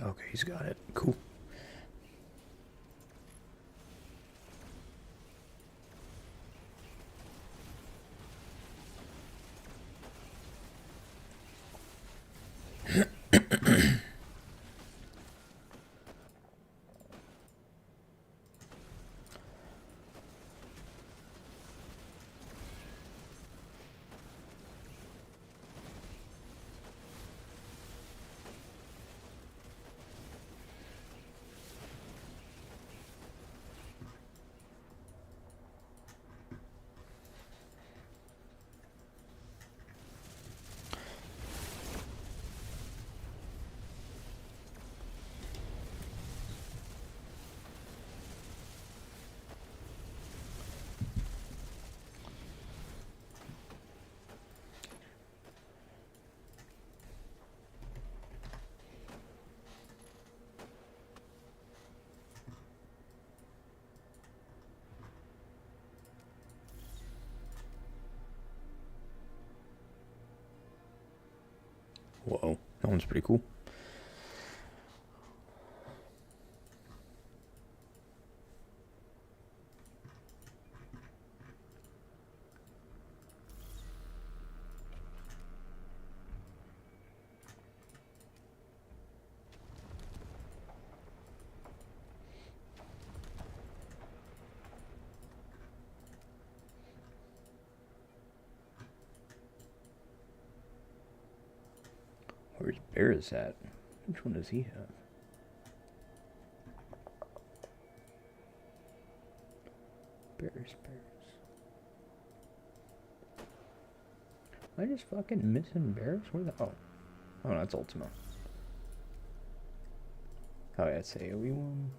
Okay, he's got it. Cool. Whoa, that one's pretty cool. Where's Bears at? Which one does he have? Bears. Am I just fucking missing Bears? Where the... Oh, no, that's Ultima. Oh, yeah, it's AoE one.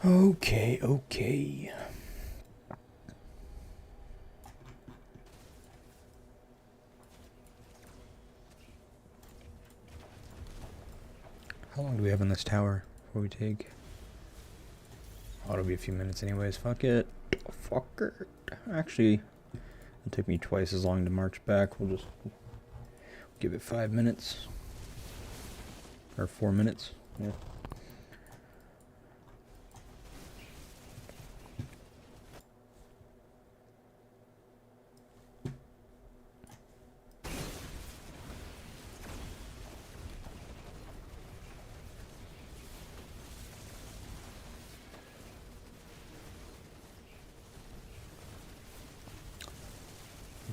Okay. How long do we have in this tower before we take? Oh, it'll be a few minutes anyways. Fuck it. Actually, it'll take me twice as long to march back. We'll just give it 5 minutes. Or 4 minutes. Yeah.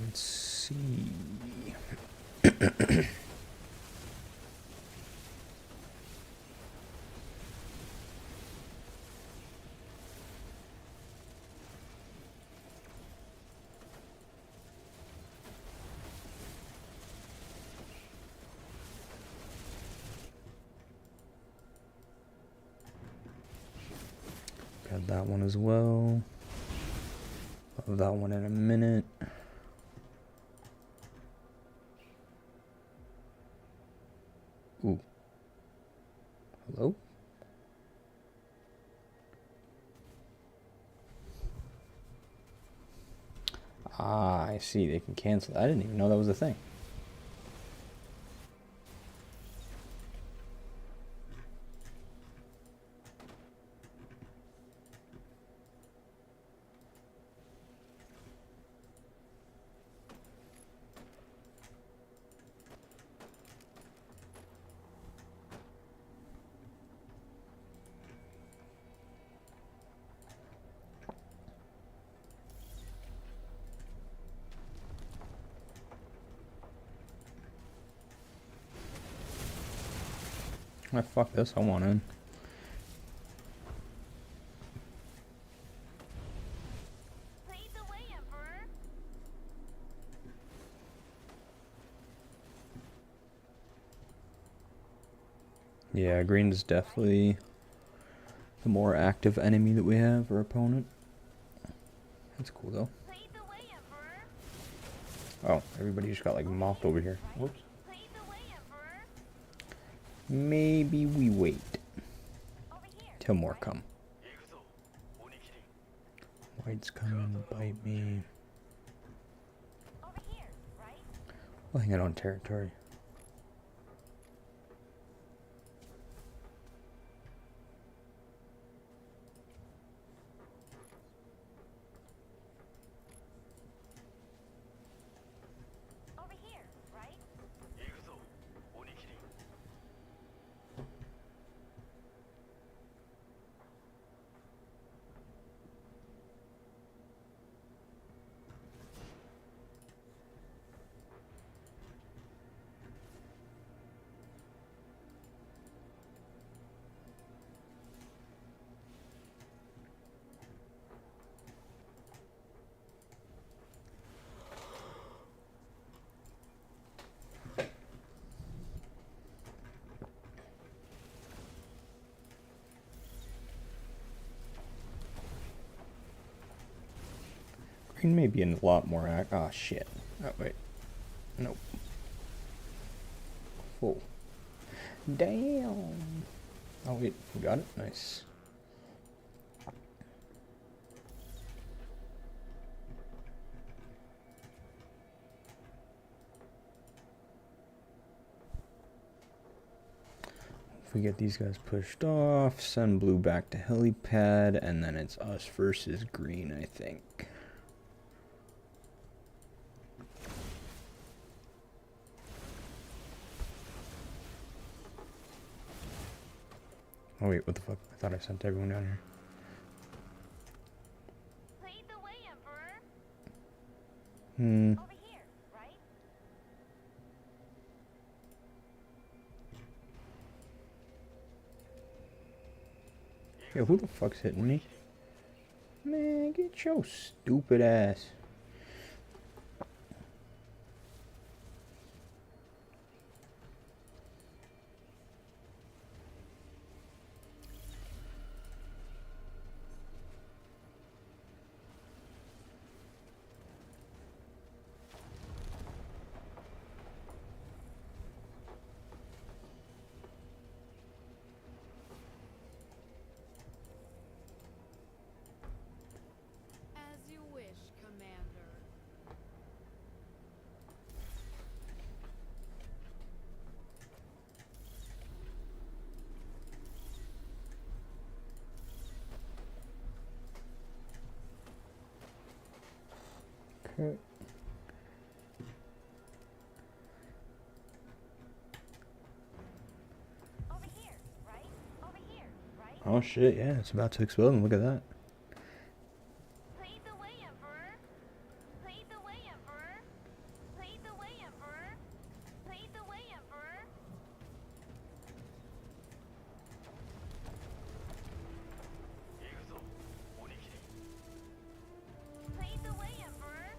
Let's see. Grab that one as well. I'll have that one in a minute. Ooh. Hello? Ah, I see. They can cancel. I didn't even know that was a thing. Ah, fuck this. I want in. Yeah, green is definitely the more active enemy that we have, or opponent. That's cool though. Oh, everybody just got like mocked over here. Whoops. Maybe we wait till more come. White's coming to bite me. We'll hang out on territory. Green may be in a lot more act. Ah, shit. Oh, wait. Nope. Full. Damn. Oh, wait. We got it? Nice. If we get these guys pushed off, send blue back to helipad, and then it's us versus green, I think. Oh wait, what the fuck? I thought I sent everyone down here. Lead the way, Emperor. Over here, right? Yo, who the fuck's hitting me? Man, get your stupid ass. As you wish, Commander. Okay. Over here, right? Over here, right? Oh shit, yeah, it's about to explode, and look at that. Lead the way, Emperor. Lead the way, Emperor. Lead the way, Emperor. Lead the way, Emperor. Lead the way, Emperor.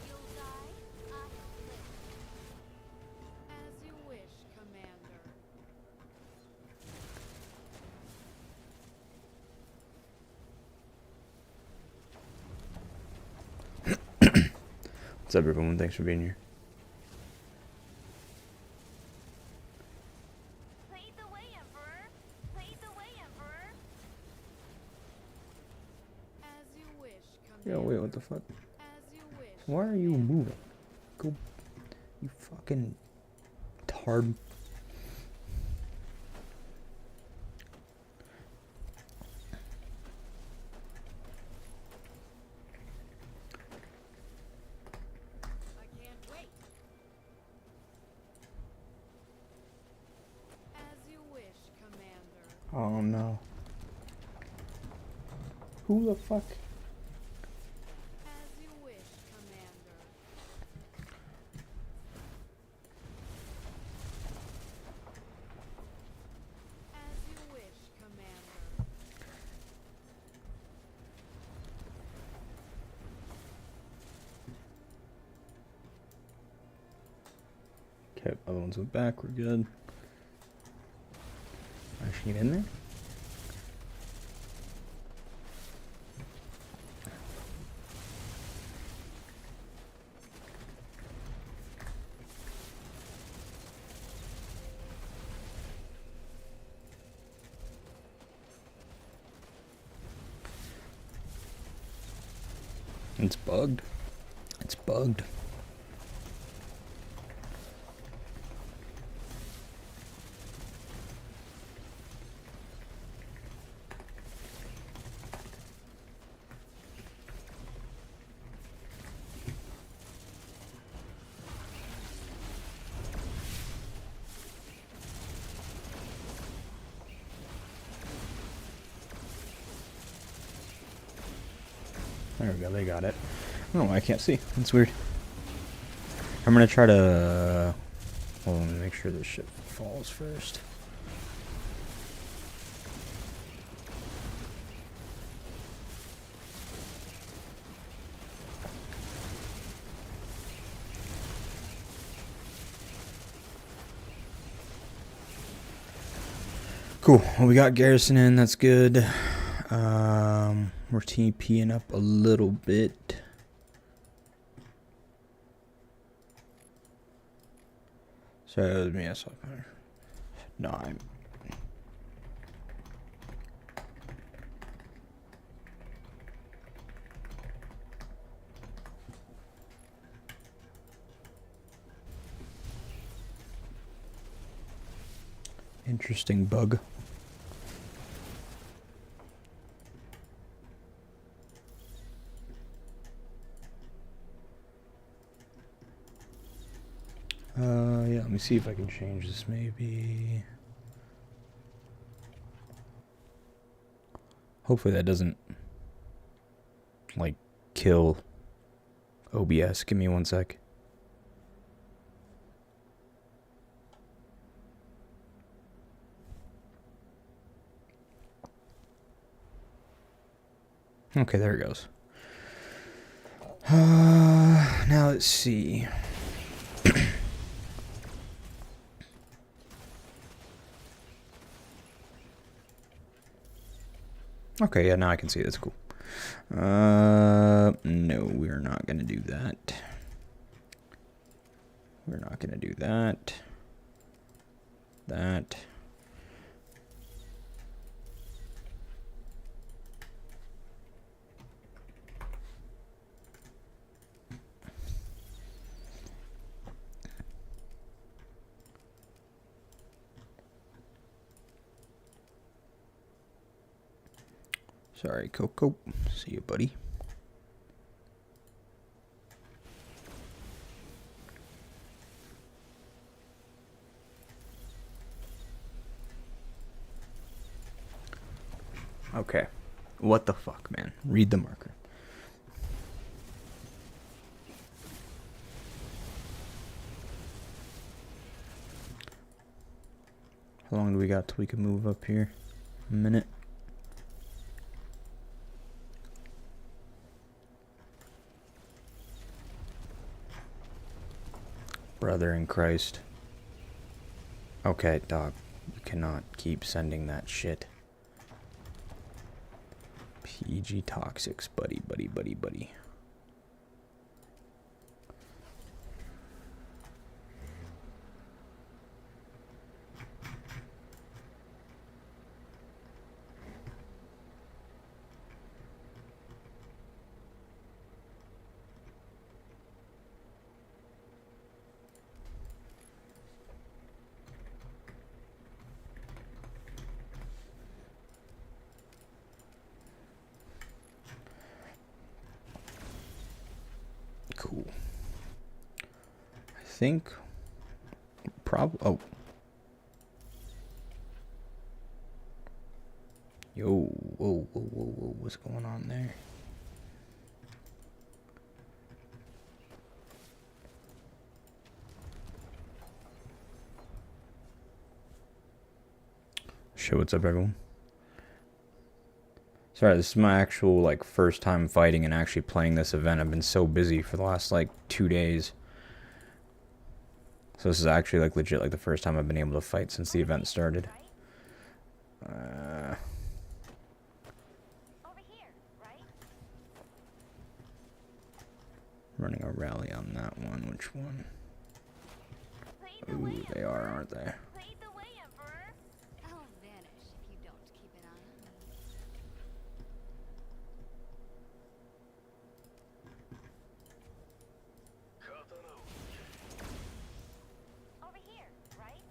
You'll die, I will live. What's up, everyone? Thanks for being here. Lead the way, Emperor. Lead the way, Emperor. As you wish, Yo, Commander. wait, what the fuck? As you wish. Why are you moving? Go, you fucking tard. I can't wait. As you wish, Commander. Oh no. Who the fuck? As you wish, Commander. As you wish, Commander. Okay, other ones went back. We're good. Actually, get in there. It's bugged. It's bugged. There we go, they got it. I don't know why I can't see. That's weird. I'm gonna try to... Hold on, let me make sure this shit falls first. Cool. Well, we got Garrison in. That's good. We're TPing up a little bit. So let me ask something. No, I'm. Interesting bug. Yeah, let me see if I can change this maybe. Hopefully that doesn't, like, kill OBS. Give me one sec. Okay, there it goes. Now let's see. Okay, yeah, now I can see. That's cool. No, we're not gonna do that. We're not gonna do that. That. Sorry, Coco. See you, buddy. Okay. What the fuck, man? Read the marker. How long do we got till we can move up here? A minute. Brother in Christ. Okay, dog. You cannot keep sending that shit. PG Toxics, buddy. cool. I think oh. Yo, whoa, what's going on there? Shit, what's up, everyone? Sorry, this is my actual, like, first time fighting and actually playing this event. I've been so busy for the last, like, 2 days. So this is actually, like, legit, like, the first time I've been able to fight since the event started. Over here, right? Running a rally on that one. Which one? Lead the Ooh, way, they are, aren't they? Lead the way, Emperor. I'll vanish if you don't keep an eye on me. Over here, right?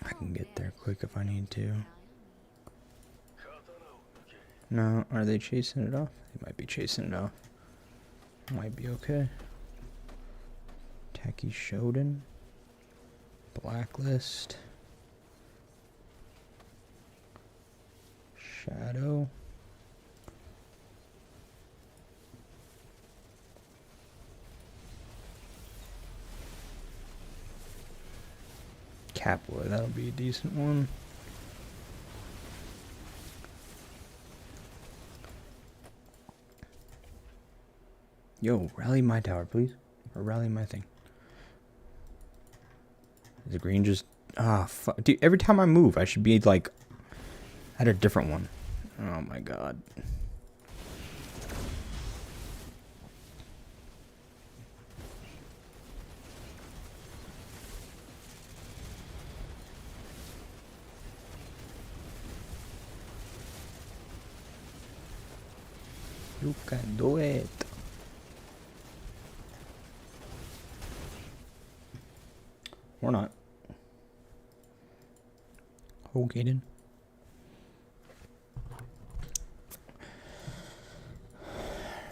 I can get there quick if I need to. Keep an eye on me. No, are they chasing it off? They might be chasing it off. Might be okay. Tacky Shodan. Blacklist. Shadow. Capua, that'll be a decent one. Yo, rally my tower, please. Or rally my thing. Is the green just... Ah, fuck. Dude, every time I move, I should be, like, at a different one. Oh, my God. You can do it. Or not. Okay then.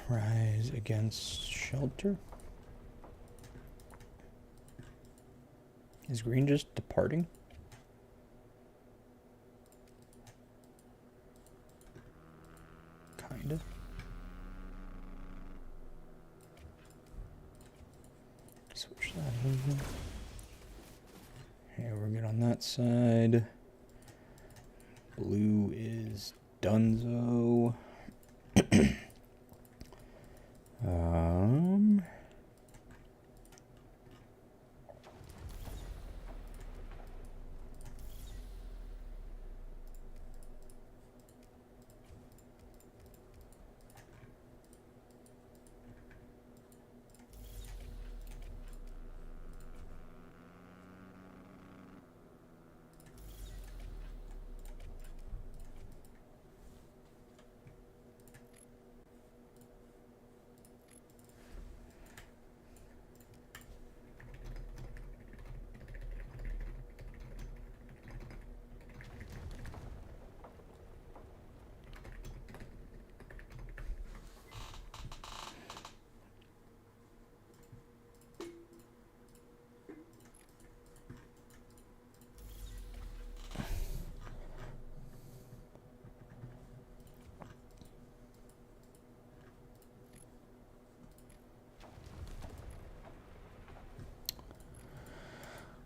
Rise against shelter. Is green just departing? Kinda. Switch that over. Okay, we're good on that side. Blue is Dunzo.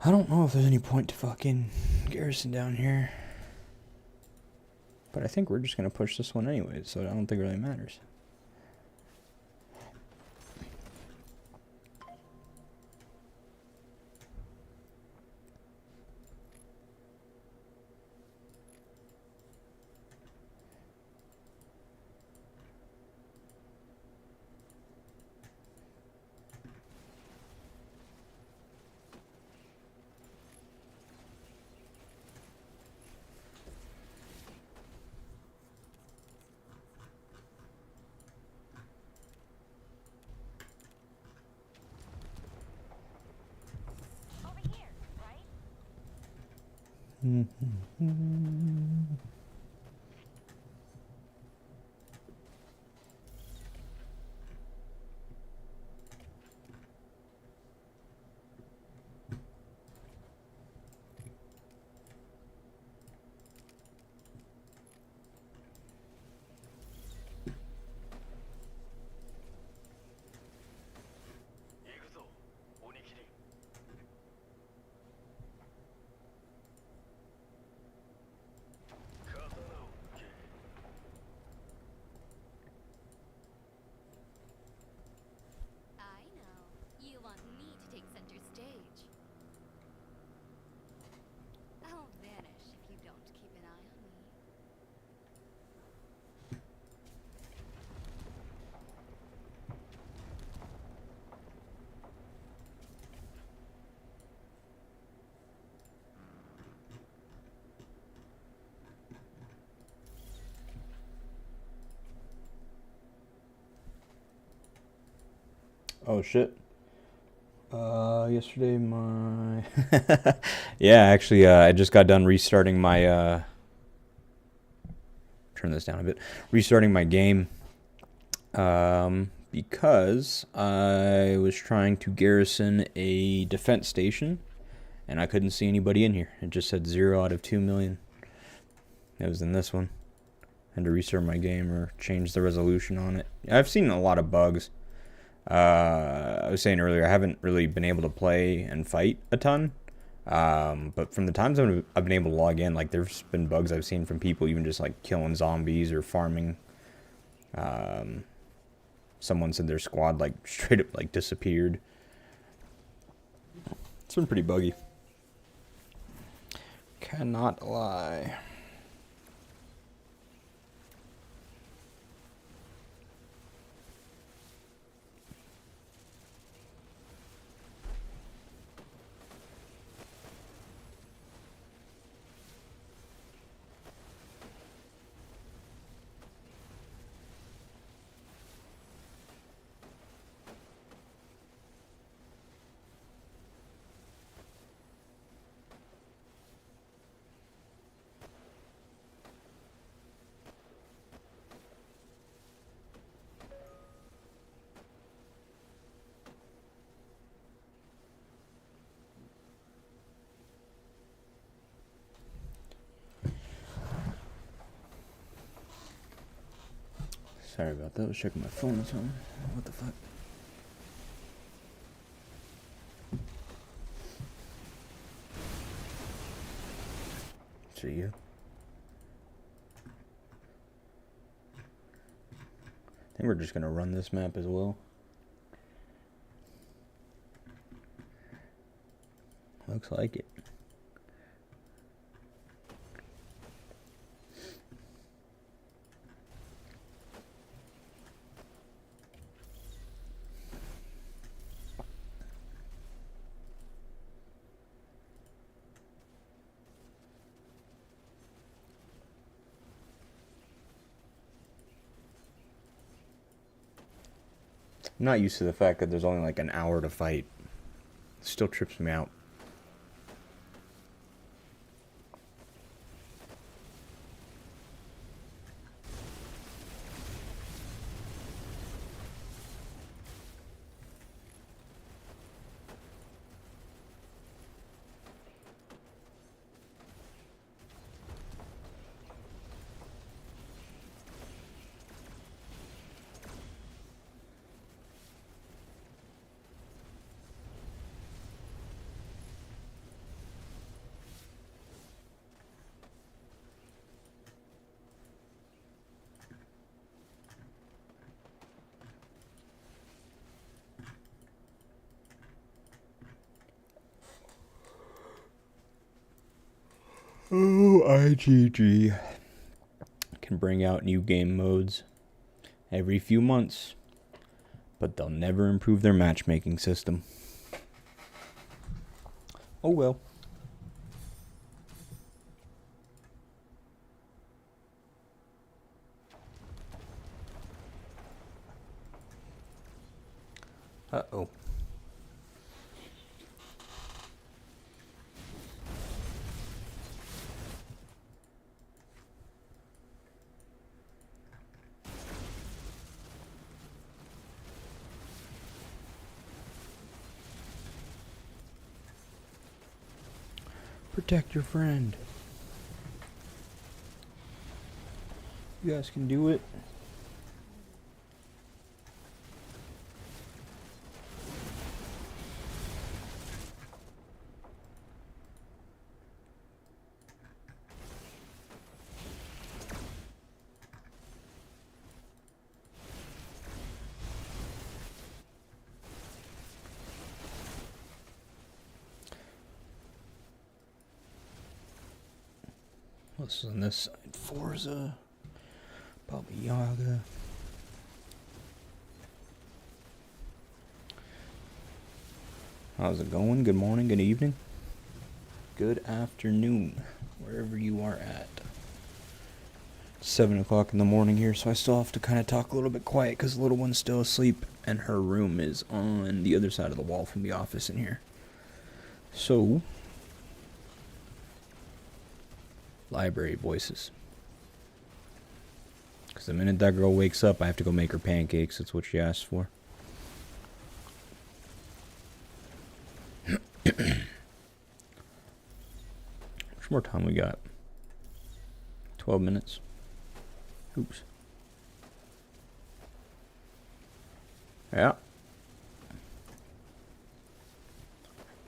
I don't know if there's any point to fucking garrison down here. But I think we're just going to push this one anyways, so I don't think it really matters. Over here, right? Oh shit. Yesterday my yeah, actually I just got done restarting my turn this down a bit. Restarting my game because I was trying to garrison a defense station and I couldn't see anybody in here. It just said 0 out of 2 million. It was in this one. I had to restart my game or change the resolution on it. I've seen a lot of bugs. I was saying earlier, I haven't really been able to play and fight a ton. But from the times I've been able to log in, like there's been bugs I've seen from people even just like killing zombies or farming. Someone said their squad like straight up like disappeared. It's been pretty buggy. Cannot lie. Sorry about that. I was checking my phone or something. What the fuck? See you. I think we're just gonna run this map as well. Looks like it. I'm not used to the fact that there's only like an hour to fight. It still trips me out. Oh, IGG can bring out new game modes every few months, but they'll never improve their matchmaking system. Oh well. Uh-oh. Protect your friend. You guys can do it. What's on this side? Forza, Baba Yaga. How's it going? Good morning, good evening, good afternoon, wherever you are at. 7 o'clock in the morning here, so I still have to kind of talk a little bit quiet because the little one's still asleep, and her room is on the other side of the wall from the office in here. So, library voices. Because the minute that girl wakes up, I have to go make her pancakes. That's what she asked for. How much more time we got? 12 minutes. Oops. Yeah.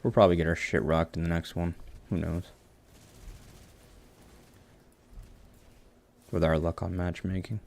We'll probably get our shit rocked in the next one. Who knows? With our luck on matchmaking.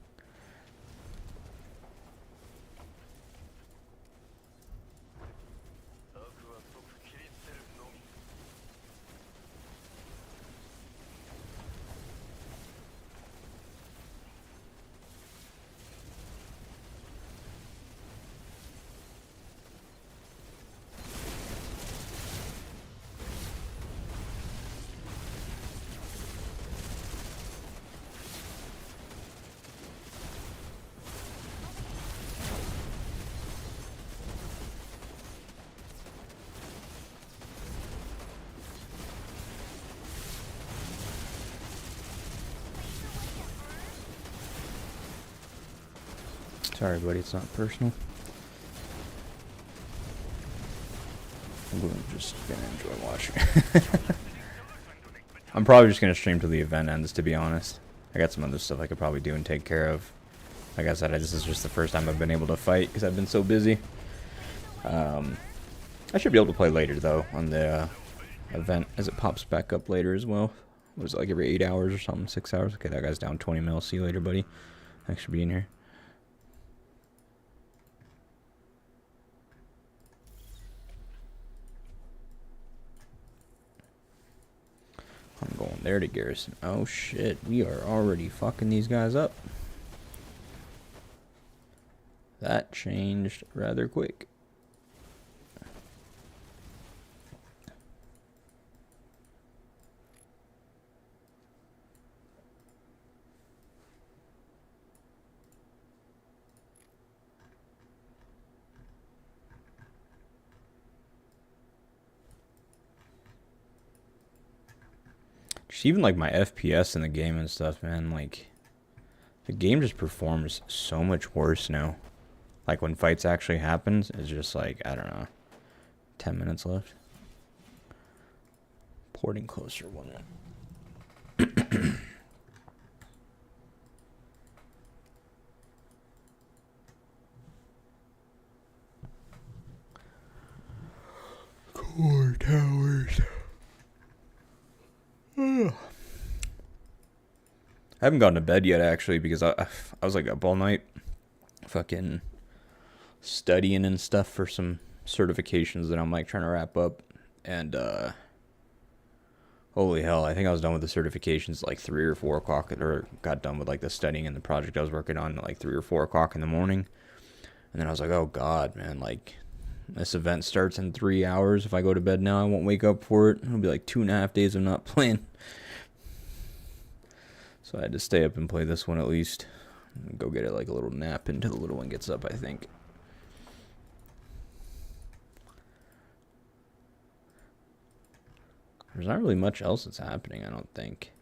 Sorry, buddy, it's not personal. I'm just gonna enjoy watching. I'm probably just gonna stream till the event ends, to be honest. I got some other stuff I could probably do and take care of. Like I said, this is just the first time I've been able to fight because I've been so busy. I should be able to play later, though, on the event as it pops back up later as well. Was it like every 8 hours or something? 6 hours? Okay, that guy's down 20 mil. See you later, buddy. Thanks for being here. I'm going there to garrison. Oh shit, we are already fucking these guys up. That changed rather quick. Just even like my FPS in the game and stuff, man, like the game just performs so much worse now. Like when fights actually happens, it's just like, I don't know, 10 minutes left. Porting closer, one minute. Core towers. I haven't gone to bed yet, actually, because I was like up all night fucking studying and stuff for some certifications that I'm like trying to wrap up. And holy hell, I think I was done with the certifications like 3 or 4 o'clock, or got done with like the studying and the project I was working on at like 3 or 4 o'clock in the morning. And then I was like, oh god, man, like this event starts in 3 hours. If I go to bed now, I won't wake up for it. It'll be like 2.5 days of not playing. So I had to stay up and play this one at least. And go get it like a little nap until the little one gets up, I think. There's not really much else that's happening, I don't think.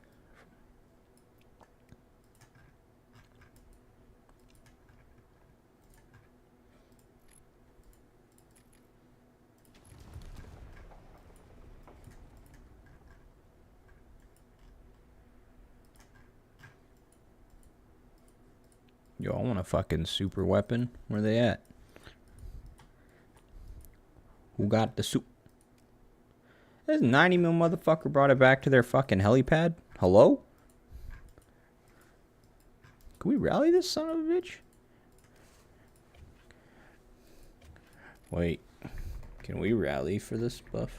Yo, I want a fucking super weapon. Where they at? Who got the soup? This 90 mil motherfucker brought it back to their fucking helipad? Hello? Can we rally this son of a bitch? Wait. Can we rally for this buff?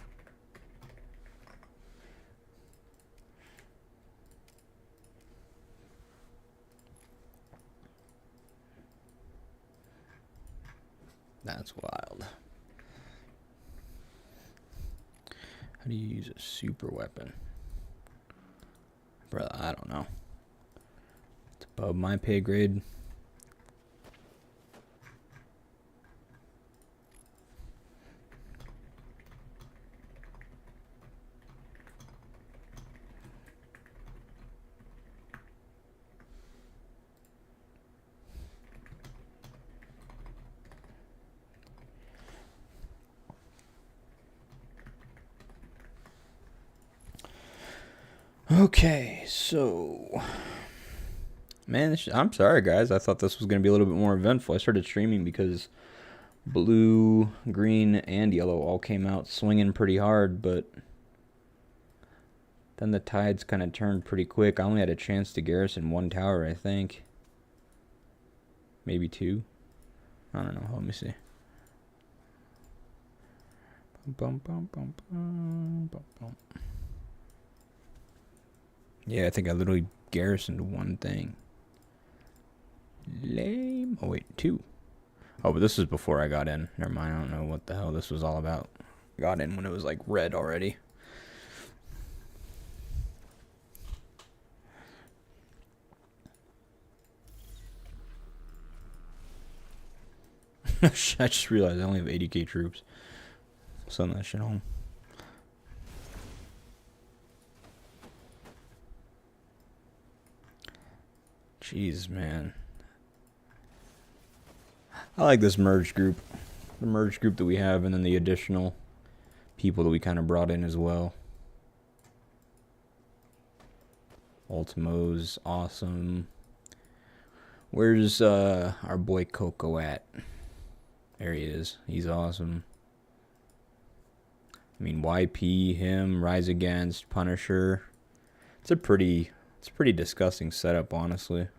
That's wild. How do you use a super weapon? Brother, I don't know. Above my pay grade. Okay, so man, I'm sorry guys. I thought this was gonna be a little bit more eventful. I started streaming because blue, green, and yellow all came out swinging pretty hard, but then the tides kind of turned pretty quick. I only had a chance to garrison one tower, I think. Maybe two. I don't know. Let me see. Yeah, I think I literally garrisoned one thing. Lame. Oh, wait, two. Oh, but this is before I got in. Never mind, I don't know what the hell this was all about. Got in when it was, like, red already. I just realized I only have 80k troops. Send that shit home. Jeez, man. I like this merge group. The merge group that we have, and then the additional people that we kind of brought in as well. Ultimo's awesome. Where's our boy Coco at? There he is. He's awesome. I mean, YP, him, Rise Against, Punisher. It's a pretty disgusting setup, honestly.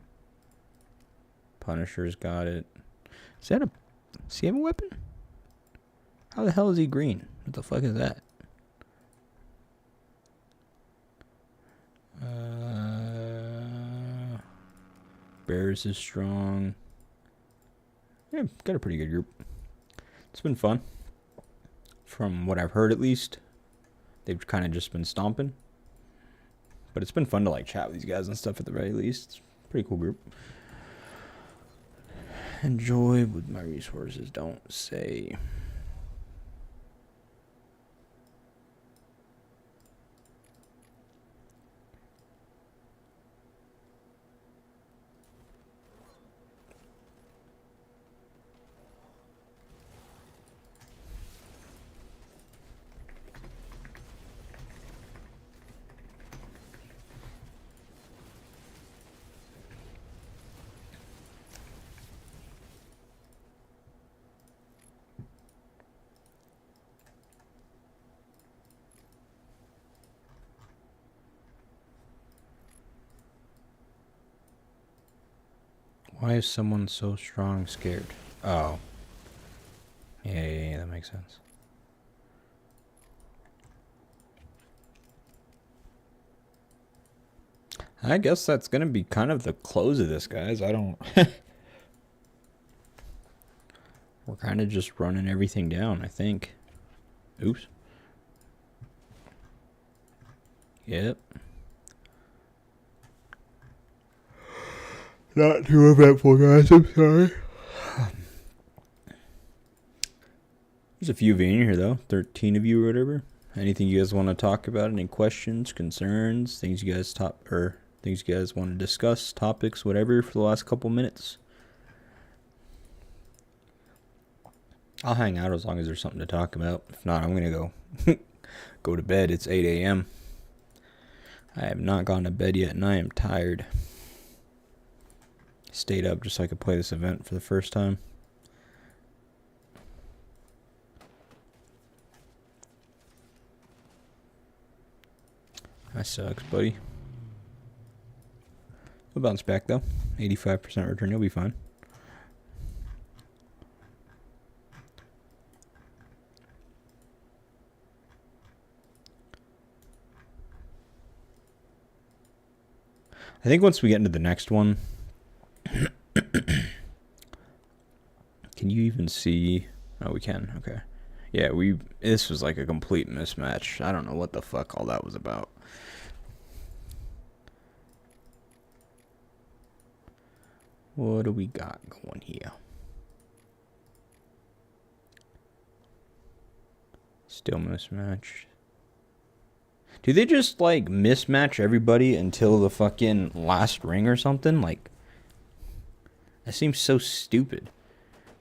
Punisher's got it. Does he have a weapon? How the hell is he green? What the fuck is that? Bears is strong. Yeah, got a pretty good group. It's been fun. From what I've heard, at least. They've kind of just been stomping. But it's been fun to, like, chat with these guys and stuff at the very least. It's a pretty cool group. Enjoy with my resources, don't say. Why is someone so strong scared? Oh. Yeah, that makes sense. I guess that's going to be kind of the close of this, guys. I don't... We're kind of just running everything down, I think. Oops. Yep. Not too eventful, guys. I'm sorry. There's a few of you in here, though. 13 of you or whatever. Anything you guys want to talk about? Any questions, concerns, things you guys things you guys want to discuss, topics, whatever, for the last couple minutes? I'll hang out as long as there's something to talk about. If not, I'm gonna go to bed. It's 8 a.m. I have not gone to bed yet, and I am tired. Stayed up just so I could play this event for the first time. That sucks, buddy. We'll bounce back, though. 85% return. You'll be fine. I think once we get into the next one... Can you even see? Oh, we can. Okay. Yeah, this was like a complete mismatch. I don't know what the fuck all that was about. What do we got going here? Still mismatched. Do they just, like, mismatch everybody until the fucking last ring or something? Like, that seems so stupid.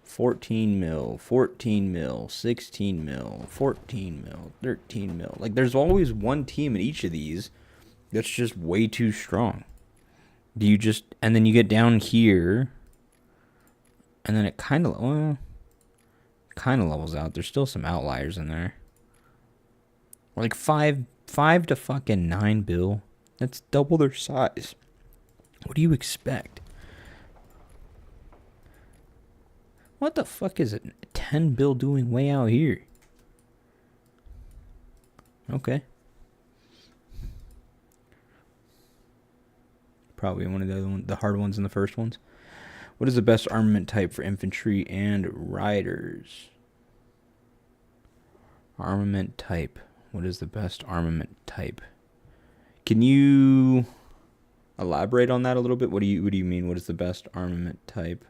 14 mil, 14 mil, 16 mil, 14 mil, 13 mil. Like, there's always one team in each of these that's just way too strong. Do you just... And then you get down here, and then it kind of... Well, kind of levels out. There's still some outliers in there. Like, 5 to fucking 9 bill. That's double their size. What do you expect? What the fuck is it? 10 bill doing way out here? Okay. Probably one of the other the hard ones in the first ones. What is the best armament type for infantry and riders? Armament type. What is the best armament type? Can you elaborate on that a little bit? What do you mean? What is the best armament type?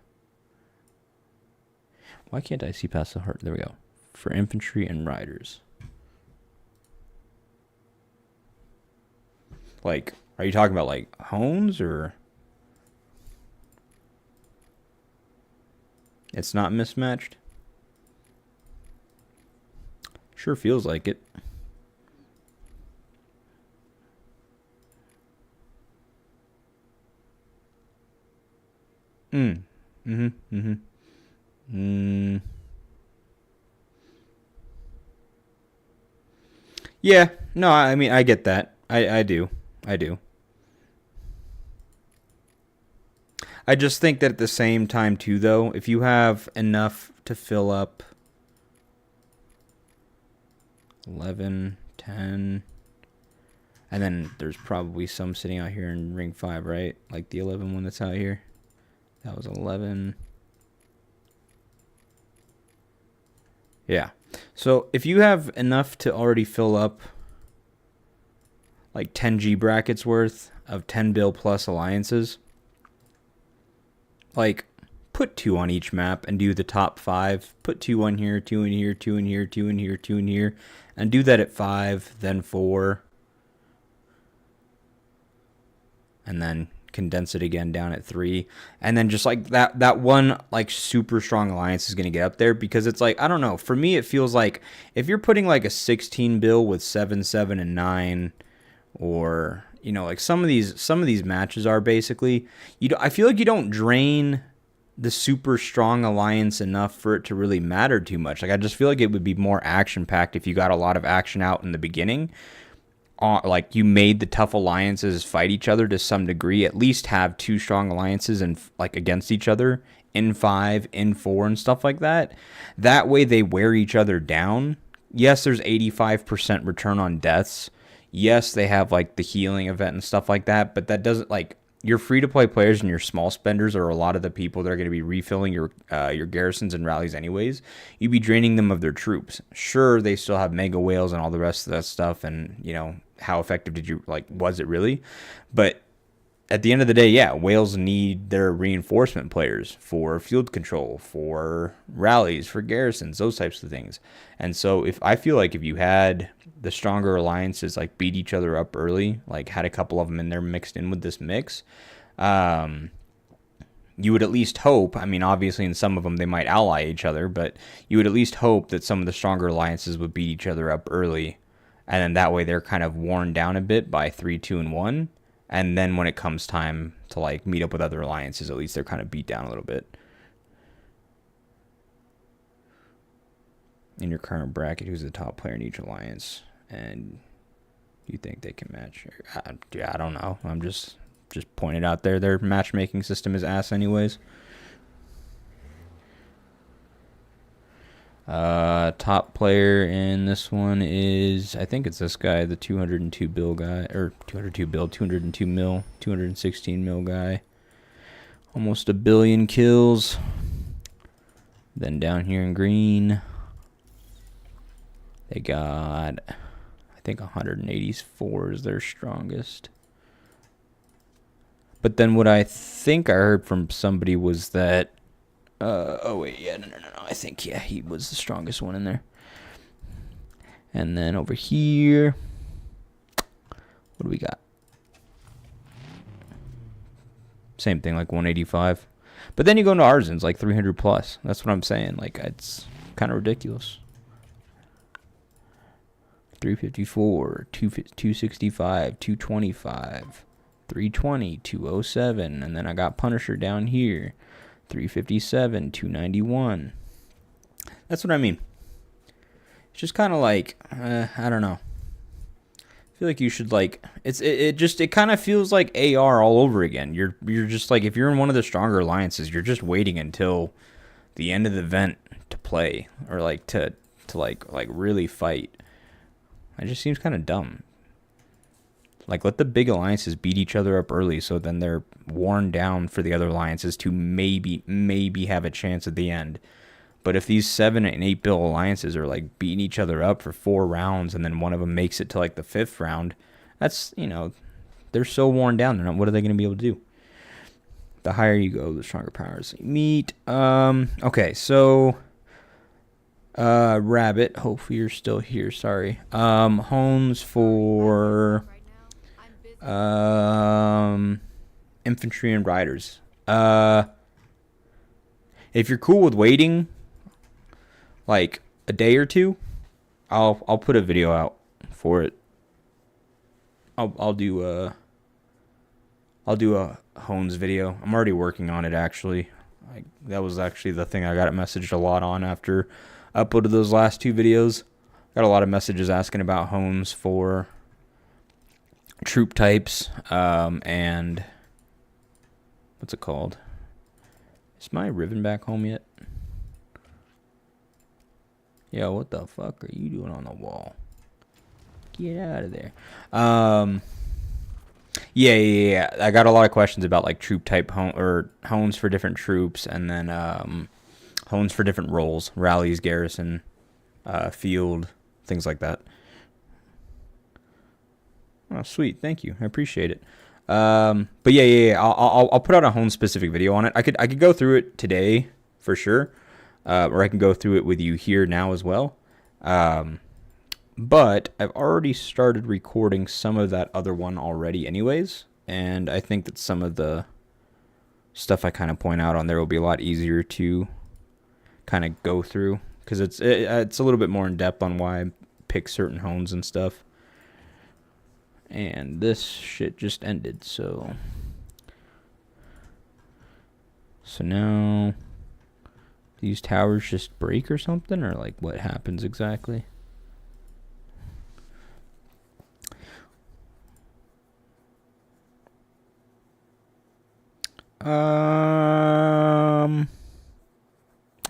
Why can't I see past the heart? There we go. For infantry and riders. Like, are you talking about like hones or? It's not mismatched? Sure feels like it. Yeah, no, I mean, I get that. I do. I just think that at the same time, too, though, if you have enough to fill up 11, 10, and then there's probably some sitting out here in ring 5, right? Like the 11 one that's out here. That was 11. Yeah. So if you have enough to already fill up like 10G brackets worth of 10 bill plus alliances, like put 2 on each map and do the top 5. Put 2 on here, 2 in here, 2 in here, 2 in here, 2 in here, and do that at 5, then 4, and then condense it again down at 3, and then just like that one like super strong alliance is going to get up there, because it's like, I don't know, for me it feels like if you're putting like a 16 bill with 7, 7, and 9, or you know, like some of these matches are basically, I feel like you don't drain the super strong alliance enough for it to really matter too much. Like, I just feel like it would be more action packed if you got a lot of action out in the beginning. Like, you made the tough alliances fight each other to some degree. At least have 2 strong alliances and like against each other in 5, in 4, and stuff like that. That way they wear each other down. Yes, there's 85% return on deaths. Yes, they have like the healing event and stuff like that, but that doesn't, like, your free-to-play players and your small spenders are a lot of the people that are going to be refilling your garrisons and rallies anyways. You'd be draining them of their troops. Sure, they still have mega whales and all the rest of that stuff, and, you know, how effective was it really? But at the end of the day, yeah, whales need their reinforcement players for field control, for rallies, for garrisons, those types of things. And so I feel like if you had the stronger alliances like beat each other up early, like had a couple of them in there mixed in with this mix, you would at least hope, I mean, obviously in some of them they might ally each other, but you would at least hope that some of the stronger alliances would beat each other up early, and then that way they're kind of worn down a bit by 3, 2, and 1. And then when it comes time to like meet up with other alliances, at least they're kind of beat down a little bit. In your current bracket, who's the top player in each alliance? And you think they can match? I don't know. I'm just pointing out there. Their matchmaking system is ass anyways. Top player in this one is, I think it's this guy, the 202 bill guy, or 202 mil, 216 mil guy. Almost 1 billion kills. Then down here in green, they got, I think 184 is their strongest. But then what I think I heard from somebody was that oh wait, yeah, no. I think yeah, he was the strongest one in there. And then over here, what do we got? Same thing, like 185. But then you go into Arsen's, like 300 plus. That's what I'm saying. Like, it's kind of ridiculous. 354, 265, 225, 320, 207. And then I got Punisher down here. 357, 291. That's what I mean. It's just kind of like, I don't know. I feel like you should like it kind of feels like AR all over again. You're just like, if you're in one of the stronger alliances, you're just waiting until the end of the event to play or like to like really fight. It just seems kind of dumb. Like, let the big alliances beat each other up early so then they're worn down for the other alliances to maybe have a chance at the end. But if these 7 and 8 bill alliances are like beating each other up for 4 rounds and then one of them makes it to like the 5th round, that's, they're so worn down. What are they going to be able to do? The higher you go, the stronger powers you meet. Okay, so Rabbit, hopefully you're still here. Sorry. Homes for infantry and riders. If you're cool with waiting like a day or two, I'll put a video out for it. I'll do a Hones video. I'm already working on it actually. That was actually the thing I got messaged a lot on after I uploaded those last 2 videos. Got a lot of messages asking about Hones for troop types, and what's it called? Is my Riven back home yet? Yo, what the fuck are you doing on the wall? Get out of there. Yeah. I got a lot of questions about like troop type hones for different troops, and then hones for different roles, rallies, garrison, field, things like that. Oh, sweet, thank you, I appreciate it. But yeah. I'll put out a hone specific video on it. I could go through it today for sure, or I can go through it with you here now as well. But I've already started recording some of that other one already, anyways, and I think that some of the stuff I kind of point out on there will be a lot easier to kind of go through because it's a little bit more in depth on why I pick certain hones and stuff. And this shit just ended, so now these towers just break or something, or like what happens exactly?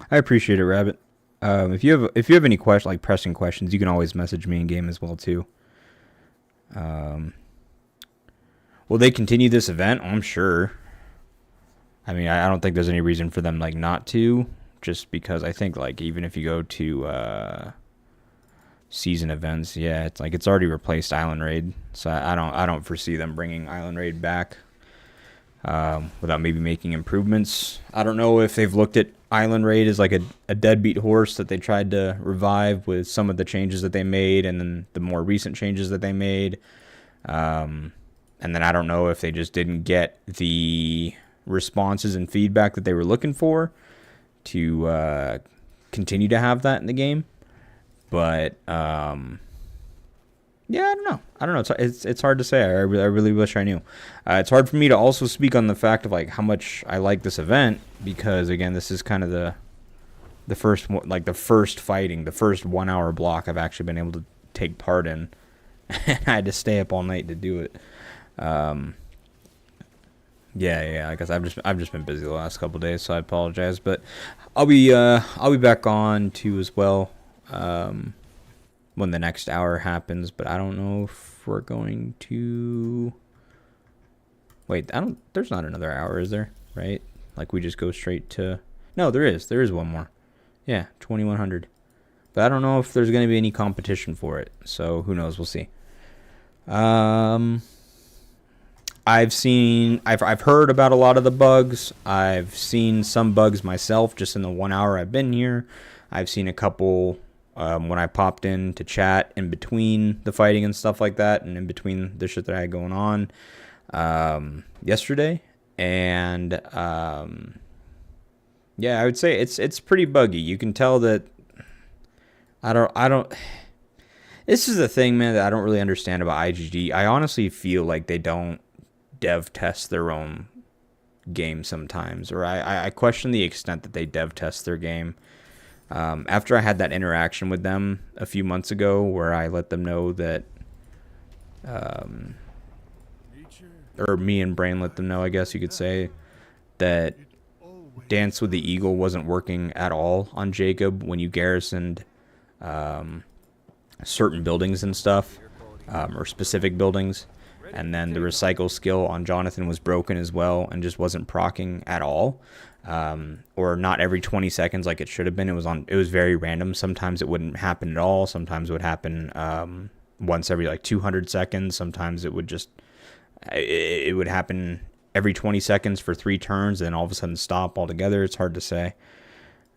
I appreciate it, Rabbit. If you have any pressing questions, you can always message me in game as well too. Will they continue this event? I'm sure. I mean, I don't think there's any reason for them like not to, just because I think like even if you go to season events, yeah, it's like it's already replaced Island Raid, so I don't foresee them bringing Island Raid back without maybe making improvements. I don't know if they've looked at Island Raid as like a deadbeat horse that they tried to revive with some of the changes that they made and then the more recent changes that they made. And then I don't know if they just didn't get the responses and feedback that they were looking for to continue to have that in the game. But yeah, I don't know. It's hard to say. I really wish I knew. It's hard for me to also speak on the fact of like how much I like this event because again, this is kind of the first fighting, the first 1 hour block I've actually been able to take part in, and I had to stay up all night to do it. Yeah. I guess I've just been busy the last couple of days, so I apologize. But I'll be back on too as well. When the next hour happens, but I don't know if we're going to wait. There's not another hour, is there? Right? Like we just go straight to. No, there is one more. Yeah, 2100. But I don't know if there's going to be any competition for it. So who knows? We'll see. I I've heard about a lot of the bugs. I've seen some bugs myself just in the 1 hour I've been here. I've seen a couple when I popped in to chat in between the fighting and stuff like that, and in between the shit that I had going on yesterday. And yeah, I would say it's pretty buggy. You can tell that I don't. This is the thing, man, that I don't really understand about IGG. I honestly feel like they don't dev test their own game sometimes, or I question the extent that they dev test their game. After I had that interaction with them a few months ago, where I let them know that, or me and Brain let them know, I guess you could say, that Dance with the Eagle wasn't working at all on Jacob when you garrisoned certain buildings and stuff, or specific buildings. And then the recycle skill on Jonathan was broken as well and just wasn't proccing at all, or not every 20 seconds like it should have been. It was very random. Sometimes it wouldn't happen at all. Sometimes it would happen once every like 200 seconds. Sometimes it would happen every 20 seconds for 3 turns and then all of a sudden stop altogether. It's hard to say.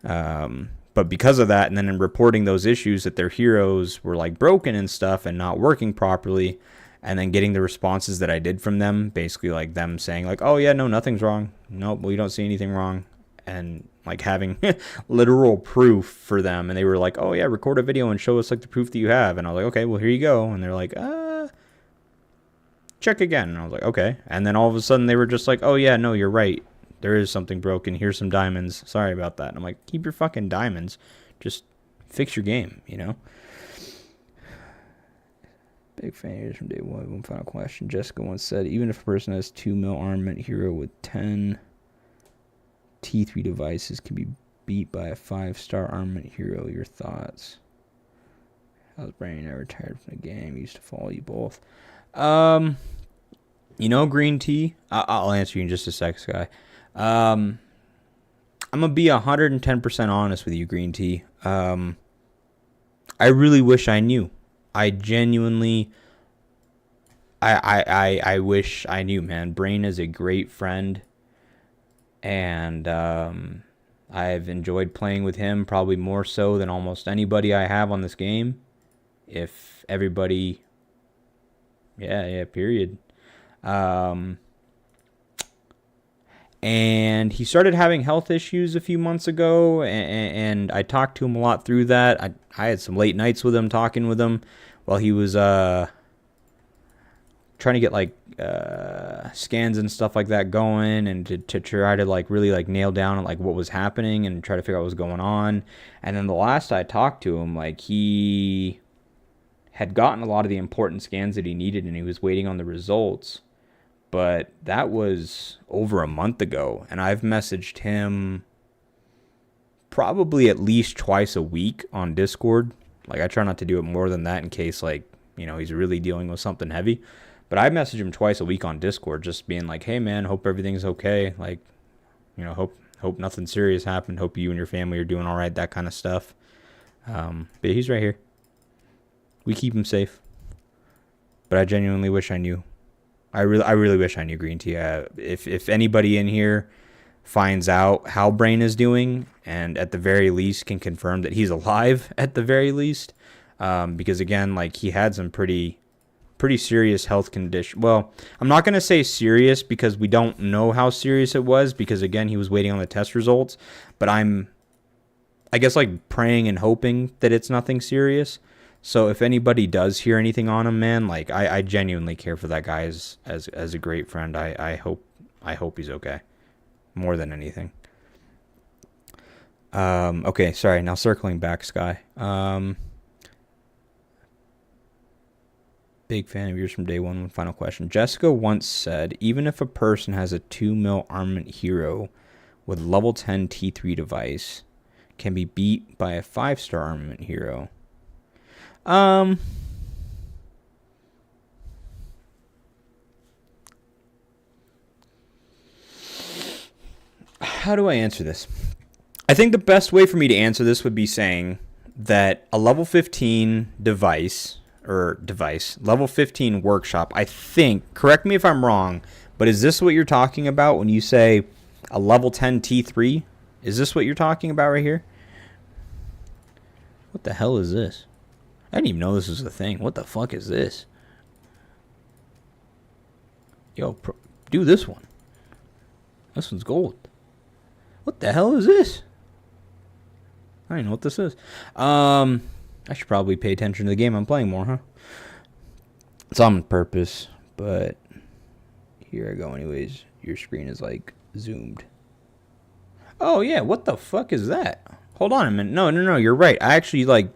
But because of that, and then in reporting those issues that their heroes were like broken and stuff and not working properly, and then getting the responses that I did from them, basically like them saying like, oh yeah, no, nothing's wrong. Nope, we don't see anything wrong. And like having literal proof for them. And they were like, oh yeah, record a video and show us like the proof that you have. And I was like, okay, well here you go. And they're like, check again. And I was like, okay. And then all of a sudden they were just like, oh yeah, no, you're right. There is something broken. Here's some diamonds. Sorry about that. And I'm like, keep your fucking diamonds. Just fix your game, you know? Big fan here from day one. One final question. Jessica once said, even if a person has 2 mil armament hero with 10 T3 devices can be beat by a 5-star armament hero. Your thoughts? How's Brandon ever retired from the game? Used to follow you both. You know, Green Tea? I'll answer you in just a sec, Sky. I'm going to be 110% honest with you, Green Tea. I really wish I knew. I genuinely, I wish I knew, man. Brain is a great friend, and I've enjoyed playing with him probably more so than almost anybody I have on this game. If everybody, yeah, period. And he started having health issues a few months ago, and I talked to him a lot through that. I had some late nights with him, talking with him while he was trying to get like scans and stuff like that going, and to try to like really like nail down like what was happening and try to figure out what was going on. And then the last I talked to him, like he had gotten a lot of the important scans that he needed, and he was waiting on the results. But that was over a month ago, and I've messaged him probably at least twice a week on Discord. Like, I try not to do it more than that in case, like, you know, he's really dealing with something heavy. But I message him twice a week on Discord, just being like, hey, man, hope everything's okay. Like, you know, hope nothing serious happened. Hope you and your family are doing all right, that kind of stuff. But he's right here. We keep him safe. But I genuinely wish I knew. I really wish I knew, Green Tea. If anybody in here finds out how Brain is doing, and at the very least can confirm that he's alive at the very least, because again, like, he had some pretty serious health condition. Well, I'm not going to say serious because we don't know how serious it was, because again, he was waiting on the test results, but I guess like praying and hoping that it's nothing serious. So if anybody does hear anything on him, man, like I genuinely care for that guy as a great friend. I hope he's okay, more than anything. Okay, sorry. Now circling back, Sky. Big fan of yours from day one. One final question. Jessica once said, even if a person has a 2 mil armament hero with level 10 T3 device, can be beat by a 5-star armament hero. How do I answer this? I think the best way for me to answer this would be saying that a level 15 device level 15 workshop. I think, correct me if I'm wrong, but is this what you're talking about when you say a level 10 T3? Is this what you're talking about right here? What the hell is this? I didn't even know this was a thing. What the fuck is this? Yo, do this one. This one's gold. What the hell is this? I don't even know what this is. I should probably pay attention to the game I'm playing more, huh? It's on purpose, but here I go anyways. Your screen is like zoomed. Oh yeah, what the fuck is that? Hold on a minute. No, you're right. I actually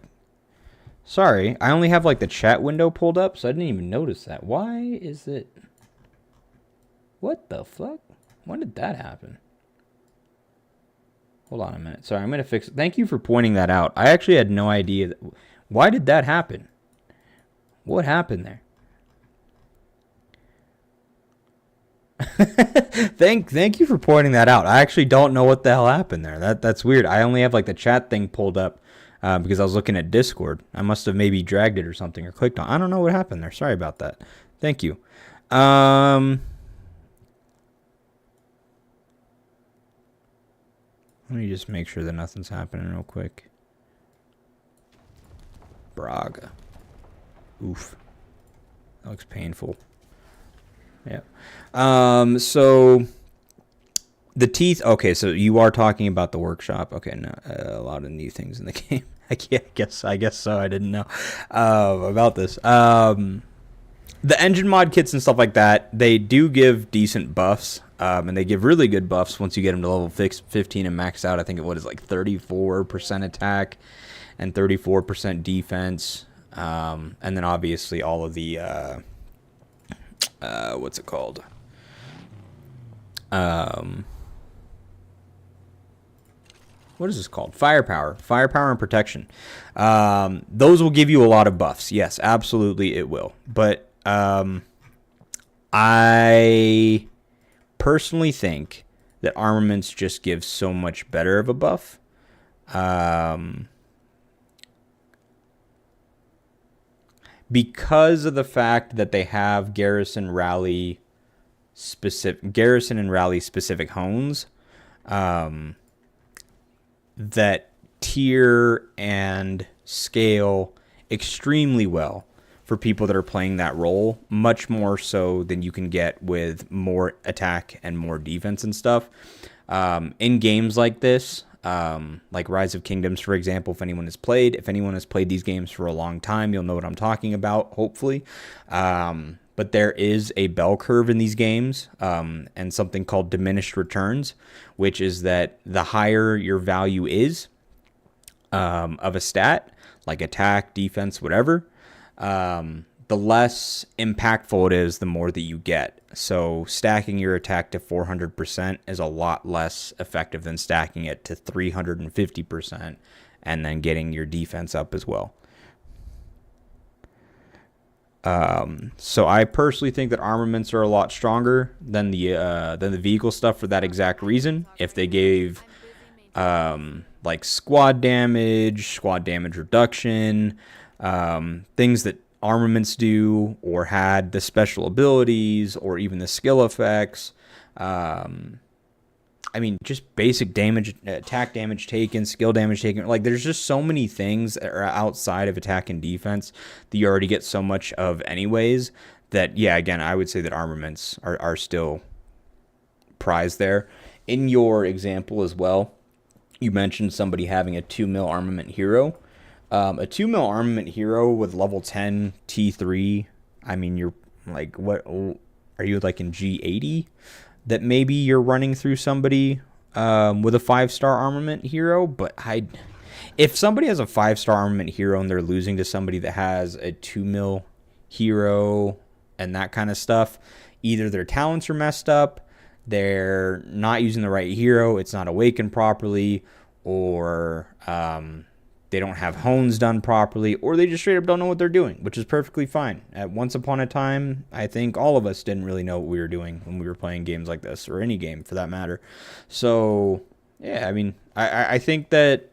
sorry, I only have like the chat window pulled up, so I didn't even notice that. Why is it? What the fuck? When did that happen? Hold on a minute. Sorry, I'm going to fix it. Thank you for pointing that out. I actually had no idea. Why did that happen? What happened there? Thank you for pointing that out. I actually don't know what the hell happened there. That's weird. I only have like the chat thing pulled up because I was looking at Discord. I must have maybe dragged it or something or clicked on. I don't know what happened there. Sorry about that. Thank you. Let me just make sure that nothing's happening real quick. Braga. Oof. That looks painful. Yeah. So the teeth. Okay, so you are talking about the workshop. Okay, no, a lot of new things in the game. I guess so. I didn't know about this. The engine mod kits and stuff like that, they do give decent buffs, and they give really good buffs once you get them to level 15 and max out. I think it is like 34% attack and 34% defense, and then obviously all of the what's it called? What is this called? Firepower and protection. Those will give you a lot of buffs. Yes, absolutely it will. But I personally think that armaments just give so much better of a buff. Because of the fact that they have garrison and rally specific hones, that tier and scale extremely well for people that are playing that role, much more so than you can get with more attack and more defense and stuff. In games like this, like Rise of Kingdoms, for example, if anyone has played these games for a long time, you'll know what I'm talking about, hopefully. But there is a bell curve in these games, and something called diminished returns, which is that the higher your value is of a stat, like attack, defense, whatever, the less impactful it is, the more that you get. So stacking your attack to 400% is a lot less effective than stacking it to 350% and then getting your defense up as well. So I personally think that armaments are a lot stronger than the vehicle stuff for that exact reason. If they gave like squad damage reduction, things that armaments do, or had the special abilities or even the skill effects, I mean, just basic damage, attack damage taken, skill damage taken. Like, there's just so many things that are outside of attack and defense that you already get so much of anyways, that, yeah, again, I would say that armaments are still prized there. In your example as well, you mentioned somebody having a 2 mil armament hero. A 2 mil armament hero with level 10 T3, I mean, you're like, what, are you like in G80? That maybe you're running through somebody with a 5-star armament hero, but if somebody has a 5-star armament hero and they're losing to somebody that has a 2 mil hero and that kind of stuff, either their talents are messed up, they're not using the right hero, it's not awakened properly, or they don't have hones done properly, or they just straight up don't know what they're doing, which is perfectly fine. At once upon a time, I think all of us didn't really know what we were doing when we were playing games like this, or any game for that matter. So, yeah, I mean, I think that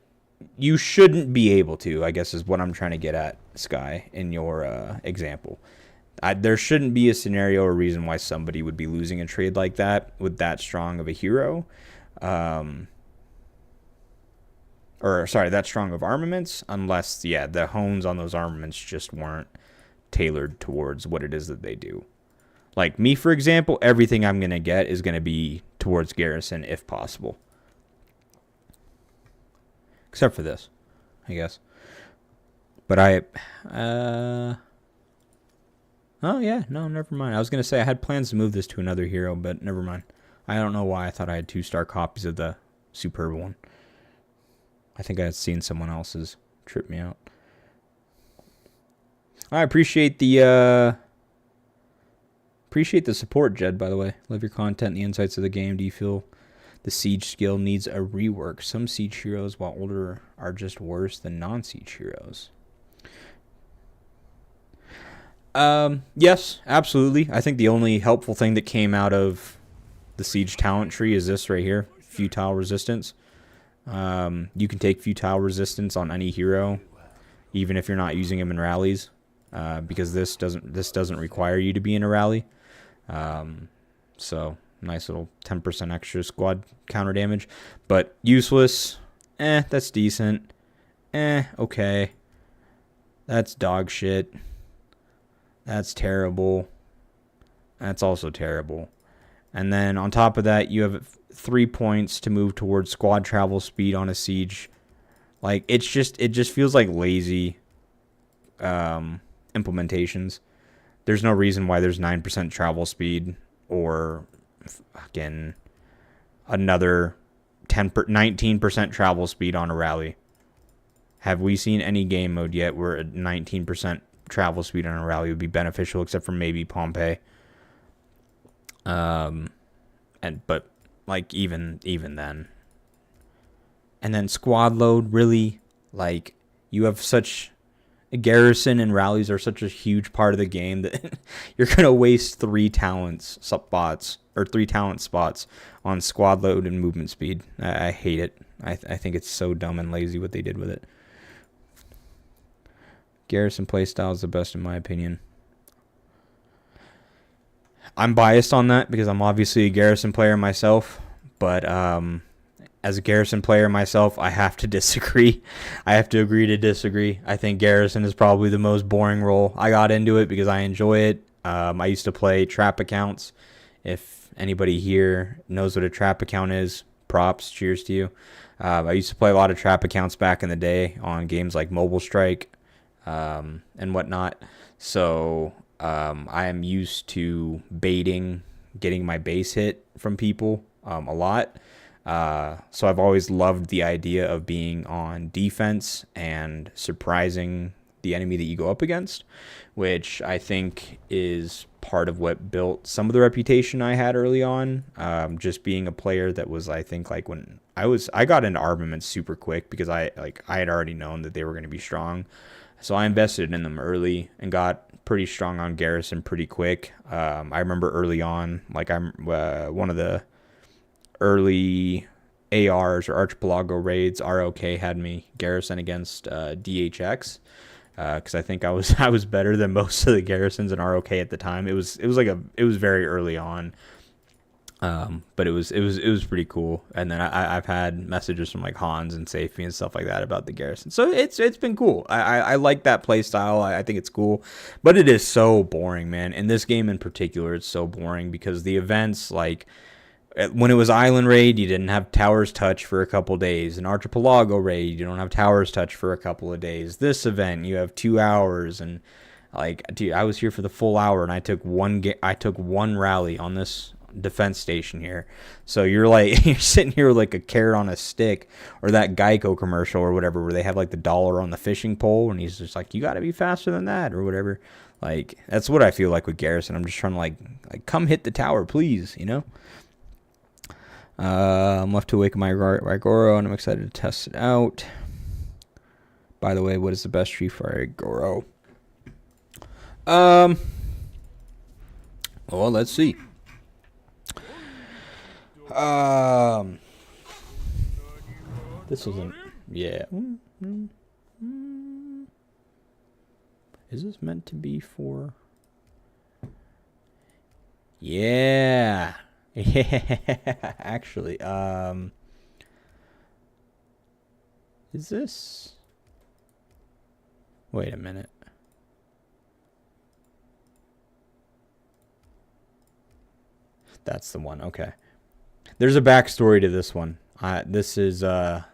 you shouldn't be able to, I guess is what I'm trying to get at, Sky, in your example. There shouldn't be a scenario or reason why somebody would be losing a trade like that with that strong of a hero. That strong of armaments, unless, yeah, the hones on those armaments just weren't tailored towards what it is that they do. Like me, for example, everything I'm going to get is going to be towards Garrison if possible. Except for this, I guess. But oh, yeah, no, never mind. I was going to say I had plans to move this to another hero, but never mind. I don't know why I thought I had 2-star copies of the superb one. I think I had seen someone else's trip me out. I appreciate the support, Jed, by the way. Love your content and the insights of the game. Do you feel the siege skill needs a rework? Some siege heroes, while older, are just worse than non-siege heroes. Yes, absolutely. I think the only helpful thing that came out of the siege talent tree is this right here, futile resistance. You can take futile resistance on any hero, even if you're not using him in rallies, because this doesn't require you to be in a rally. So nice little 10% extra squad counter damage, but useless. That's decent. Okay. That's dog shit. That's terrible. That's also terrible. And then on top of that, you have 3 points to move towards squad travel speed on a siege. Like, it just feels like lazy implementations. There's no reason why there's 9% travel speed or again another 19% travel speed on a rally. Have we seen any game mode yet where a 19% travel speed on a rally would be beneficial, except for maybe Pompeii? But like even then. And then squad load, really, like, you have such a garrison and rallies are such a huge part of the game that you're gonna waste 3 talent spots on squad load and movement speed. I hate it. I think it's so dumb and lazy what they did with it. Garrison playstyle is the best in my opinion. I'm biased on that because I'm obviously a Garrison player myself, but as a Garrison player myself, I have to disagree. I have to agree to disagree. I think Garrison is probably the most boring role. I got into it because I enjoy it. I used to play trap accounts. If anybody here knows what a trap account is, props, cheers to you. I used to play a lot of trap accounts back in the day on games like Mobile Strike and whatnot. So I am used to baiting, getting my base hit from people a lot. So I've always loved the idea of being on defense and surprising the enemy that you go up against, which I think is part of what built some of the reputation I had early on. Just being a player that was, I think, like when I got into Armament super quick because I had already known that they were going to be strong. So I invested in them early and got pretty strong on Garrison pretty quick. I remember early on, like I'm one of the early ARs or Archipelago raids, ROK had me Garrison against DHX because I think I was better than most of the Garrisons in ROK at the time. It was very early on. But it was pretty cool. And then I've had messages from like Hans and Safety and stuff like that about the Garrison. So it's been cool. I like that play style. I think it's cool, but it is so boring, man. In this game in particular, it's so boring because the events, like when it was Island Raid, you didn't have Towers Touch for a couple days. In Archipelago Raid, you don't have Towers Touch for a couple of days. This event, you have 2 hours, and like, dude, I was here for the full hour, and I took one rally on this defense station here. So you're like you're sitting here with like a carrot on a stick, or that Geico commercial or whatever where they have like the dollar on the fishing pole and he's just like, you got to be faster than that or whatever. Like, that's what I feel like with Garrison. I'm just trying to like come hit the tower, please, you know. I'm left to awake my Rigoro and I'm excited to test it out. By the way, what is the best tree for Rigoro? Well, let's see. This Yeah. Is this meant to be for... Yeah. Yeah. Actually, is this... Wait a minute. That's the one. Okay. There's a backstory to this one. This is... I'm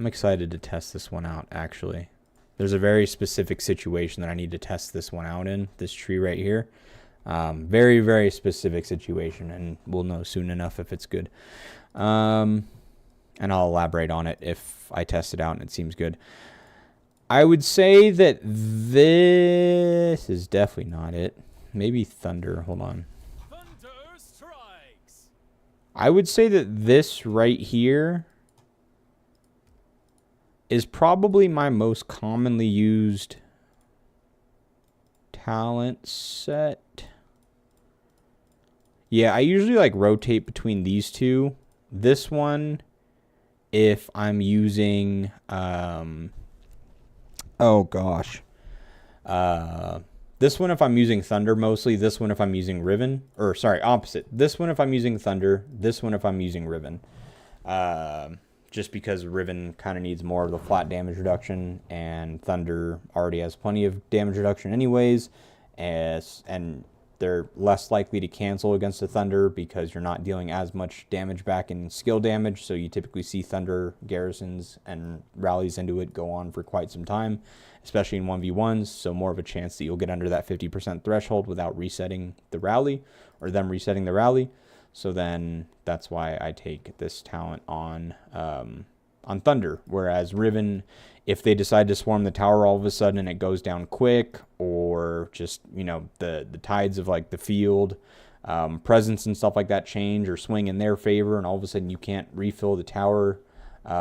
excited to test this one out, actually. There's a very specific situation that I need to test this one out in. This tree right here. Very, very specific situation, and we'll know soon enough if it's good. And I'll elaborate on it if I test it out and it seems good. I would say that this is definitely not it. Maybe thunder. Hold on. Thunder strikes. I would say that this right here is probably my most commonly used talent set. Yeah, I usually like rotate between these two. This one, if I'm using, oh gosh. This one if I'm using Thunder mostly. This one if I'm using Riven. Or, sorry, opposite. This one if I'm using Thunder. This one if I'm using Riven. Just because Riven kind of needs more of the flat damage reduction. And Thunder already has plenty of damage reduction anyways. And they're less likely to cancel against a Thunder because you're not dealing as much damage back in skill damage. So you typically see Thunder garrisons and rallies into it go on for quite some time, especially in 1v1s. So more of a chance that you'll get under that 50% threshold without resetting the rally or them resetting the rally. So then that's why I take this talent on Thunder. Whereas Riven, if they decide to swarm the tower all of a sudden and it goes down quick, or just, you know, the tides of like the field presence and stuff like that change or swing in their favor, and all of a sudden you can't refill the tower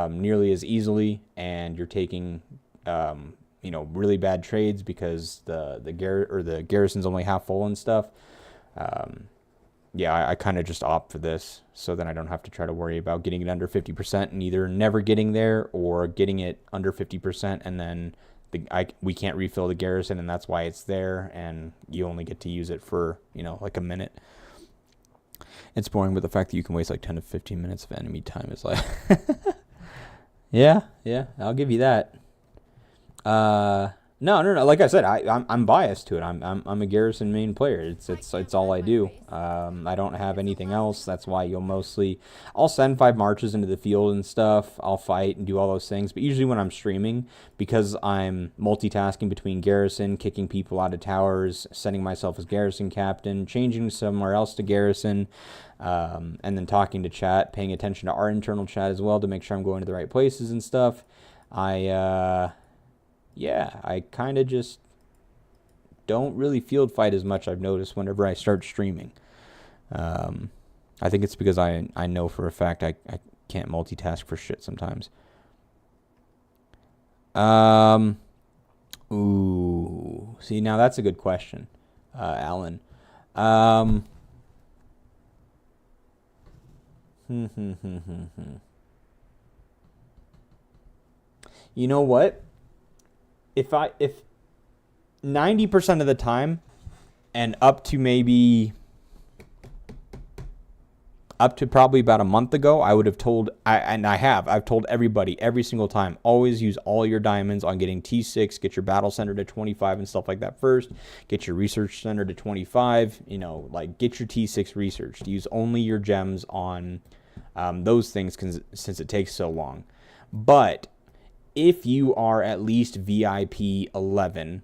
nearly as easily, and you're taking you know, really bad trades because the garrison's only half full and stuff. Yeah, I kind of just opt for this, so then I don't have to try to worry about getting it under 50% and either never getting there or getting it under 50% and then we can't refill the garrison, and that's why it's there, and you only get to use it for, you know, like a minute. It's boring, but the fact that you can waste like 10 to 15 minutes of enemy time is like... yeah, I'll give you that. No. Like I said, I'm biased to it. I'm a Garrison main player. It's all I do. I don't have anything else. That's why I'll send 5 marches into the field and stuff. I'll fight and do all those things. But usually when I'm streaming, because I'm multitasking between Garrison, kicking people out of towers, sending myself as Garrison captain, changing somewhere else to Garrison, and then talking to chat, paying attention to our internal chat as well to make sure I'm going to the right places and stuff. Yeah, I kind of just don't really field fight as much, I've noticed, whenever I start streaming. I think it's because I know for a fact I can't multitask for shit sometimes. Ooh. See, now that's a good question, Alan. You know what? If 90% of the time, and up to probably about a month ago, I would have told, I've told everybody every single time, always use all your diamonds on getting T6, get your battle center to 25 and stuff like that first, get your research center to 25, you know, like get your T6 researched. Use only your gems on those things since it takes so long. But if you are at least VIP 11,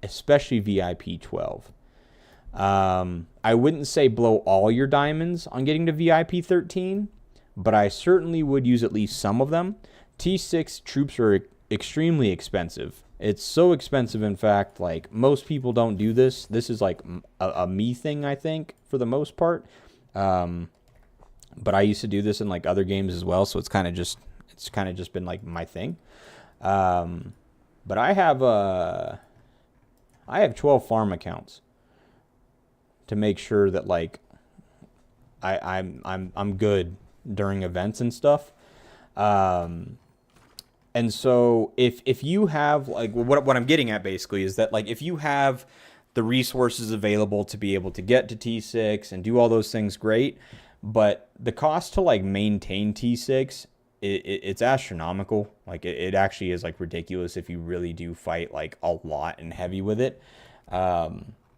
especially VIP 12, I wouldn't say blow all your diamonds on getting to VIP 13, but I certainly would use at least some of them. T6 troops are extremely expensive. It's so expensive, in fact, like most people don't do this. This is like a me thing, I think, for the most part. But I used to do this in like other games as well, so it's kind of just been like my thing. But I have 12 farm accounts to make sure that like I'm good during events and stuff. And so if you have like what I'm getting at basically is that like if you have the resources available to be able to get to T6 and do all those things, great. But the cost to like maintain T6, it's astronomical. Like it actually is like ridiculous if you really do fight like a lot and heavy with it.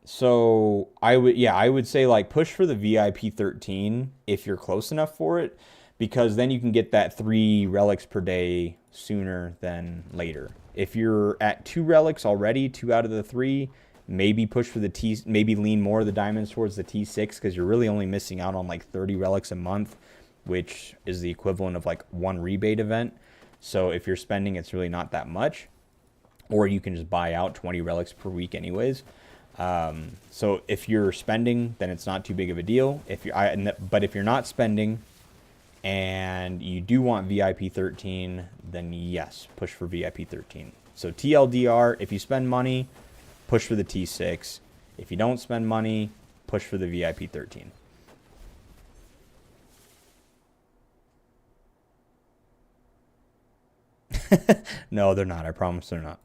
So I would say like push for the VIP 13 if you're close enough for it, because then you can get that 3 relics per day sooner than later. If you're at 2 relics already, 2 out of the 3, maybe push for the maybe lean more of the diamonds towards the T6, because you're really only missing out on like 30 relics a month, which is the equivalent of like 1 rebate event. So if you're spending, it's really not that much. Or you can just buy out 20 relics per week anyways. So if you're spending, then it's not too big of a deal. But if you're not spending and you do want VIP 13, then yes, push for VIP 13. So TLDR, if you spend money, push for the T6. If you don't spend money, push for the VIP 13. No, they're not. I promise they're not.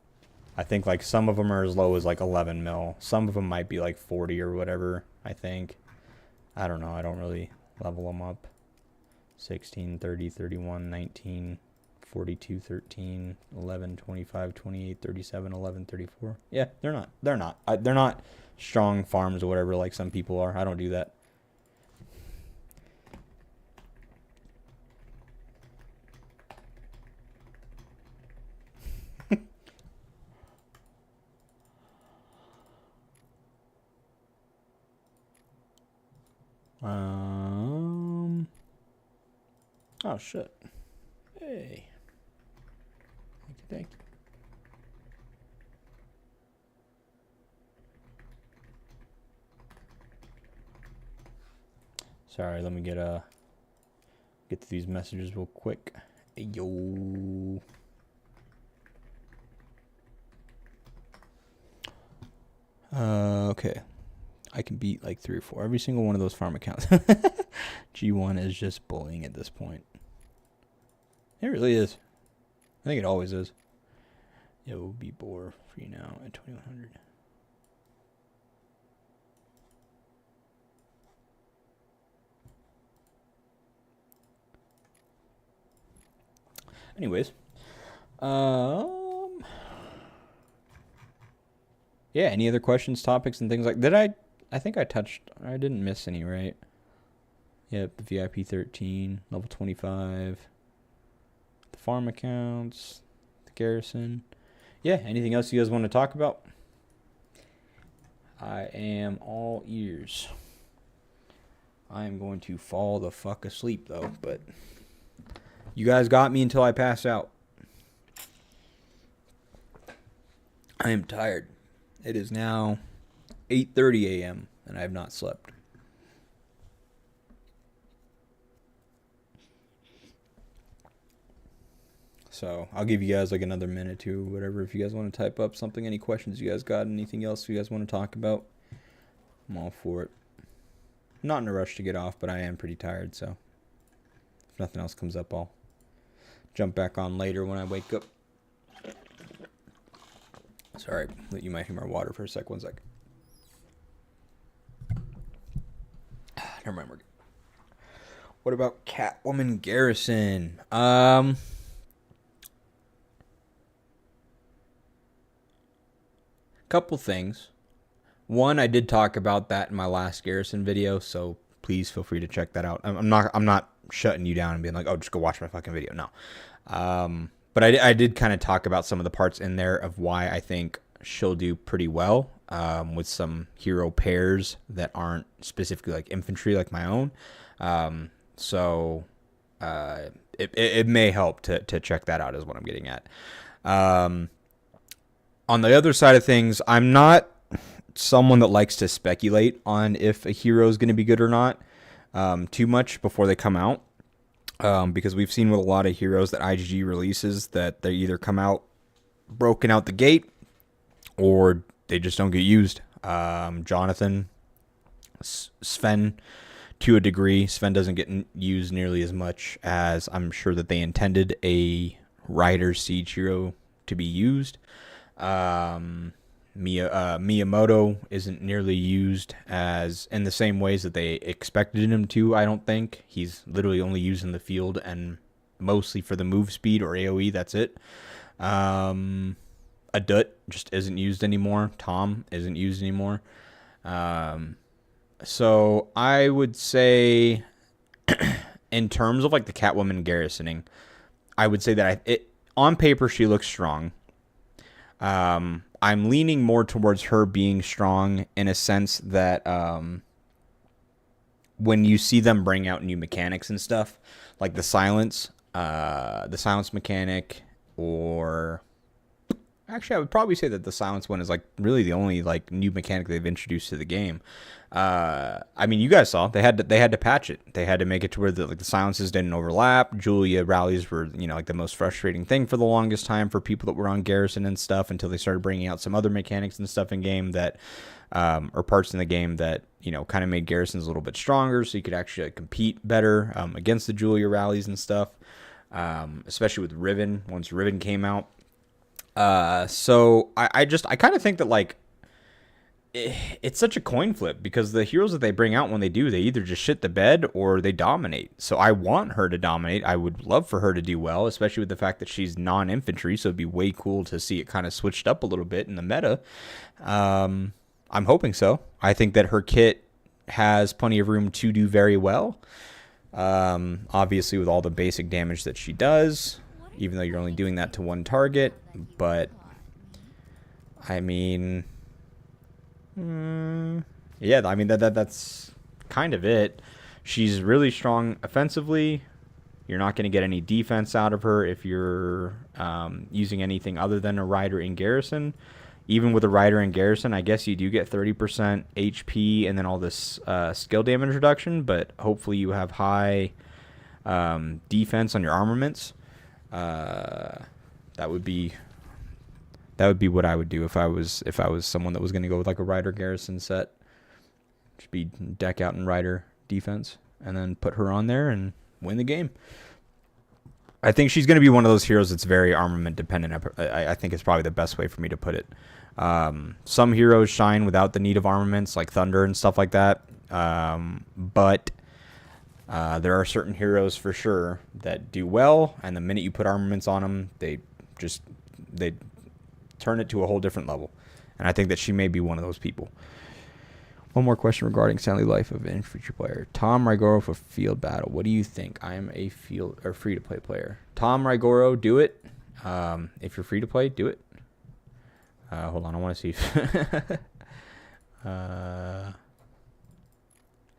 I think like some of them are as low as like 11 mil. Some of them might be like 40 or whatever, I think. I don't know. I don't really level them up. 16, 30, 31, 19, 42, 13, 11, 25, 28, 37, 11, 34. Yeah, they're not. They're not. They're not strong farms or whatever like some people are. I don't do that. Oh shit. Hey. Thank you. Sorry, let me get to these messages real quick. Hey, yo. Okay. I can beat like 3 or 4. Every single one of those farm accounts. G1 is just bullying at this point. It really is. I think it always is. It will be bore free now at 2100. Anyways, yeah. Any other questions, topics, and things like? I think I touched. I didn't miss any, right? Yep. The VIP 13, level 25. The farm accounts, the garrison. Yeah. Anything else you guys want to talk about? I am all ears. I am going to fall the fuck asleep though, but you guys got me until I pass out. I am tired. It is now 8:30 a.m. and I have not slept. So I'll give you guys like another minute or whatever if you guys want to type up something, any questions you guys got, anything else you guys want to talk about. I'm all for it. I'm not in a rush to get off, but I am pretty tired, so if nothing else comes up, I'll jump back on later when I wake up. Sorry, you might hear my water for a sec. 1 sec. Never mind. What about Catwoman Garrison? Couple things. One, I did talk about that in my last Garrison video, so please feel free to check that out. I'm not shutting you down and being like, oh, just go watch my fucking video. No. But I did kind of talk about some of the parts in there of why I think she'll do pretty well with some hero pairs that aren't specifically like infantry like my own. So it may help to check that out is what I'm getting at. On the other side of things, I'm not someone that likes to speculate on if a hero is going to be good or not too much before they come out. Because we've seen with a lot of heroes that IGG releases that they either come out broken out the gate or they just don't get used. Jonathan, Sven to a degree. Sven doesn't get used nearly as much as I'm sure that they intended a Rider Siege hero to be used. Miyamoto isn't nearly used as in the same ways that they expected him to, I don't think. He's literally only used in the field and mostly for the move speed or AoE, that's it. Adut just isn't used anymore. Tom isn't used anymore. So I would say in terms of like the Catwoman garrisoning, I would say that on paper she looks strong. I'm leaning more towards her being strong in a sense that when you see them bring out new mechanics and stuff, like the silence mechanic, or actually I would probably say that the silence one is like really the only like new mechanic they've introduced to the game. I mean, you guys saw they had to patch it. They had to make it to where the silences didn't overlap. Julia rallies were like the most frustrating thing for the longest time for people that were on Garrison and stuff until they started bringing out some other mechanics and stuff in game that or parts in the game that kind of made Garrisons a little bit stronger, so you could actually compete better against the Julia rallies and stuff. Especially with Riven once Riven came out. So I kind of think that like it's such a coin flip because the heroes that they bring out when they do, they either just shit the bed or they dominate. So I want her to dominate. I would love for her to do well, especially with the fact that she's non-infantry. So it'd be way cool to see it kind of switched up a little bit in the meta. I'm hoping so. I think that her kit has plenty of room to do very well. Obviously with all the basic damage that she does, even though you're only doing that to one target. But I mean, yeah, I mean that's kind of it. She's really strong offensively. You're not going to get any defense out of her if you're using anything other than a Rider in Garrison. Even with a Rider in Garrison, I guess you do get 30% HP and then all this skill damage reduction, but hopefully you have high defense on your armaments. That would be what I would do if I was someone that was going to go with like a Rider Garrison set. Just be deck out and Rider defense and then put her on there and win the game. I think she's going to be one of those heroes that's very armament dependent. I think it's probably the best way for me to put it. Some heroes shine without the need of armaments, like Thunder and stuff like that. But there are certain heroes for sure that do well, and the minute you put armaments on them, they turn it to a whole different level. And I think that she may be one of those people. One more question regarding Stanley Life of an infantry player. Tom Rigoro for field battle. What do you think? I am a field or free to play player. Tom Rigoro, do it. If you're free to play, do it. Hold on, I want to see if is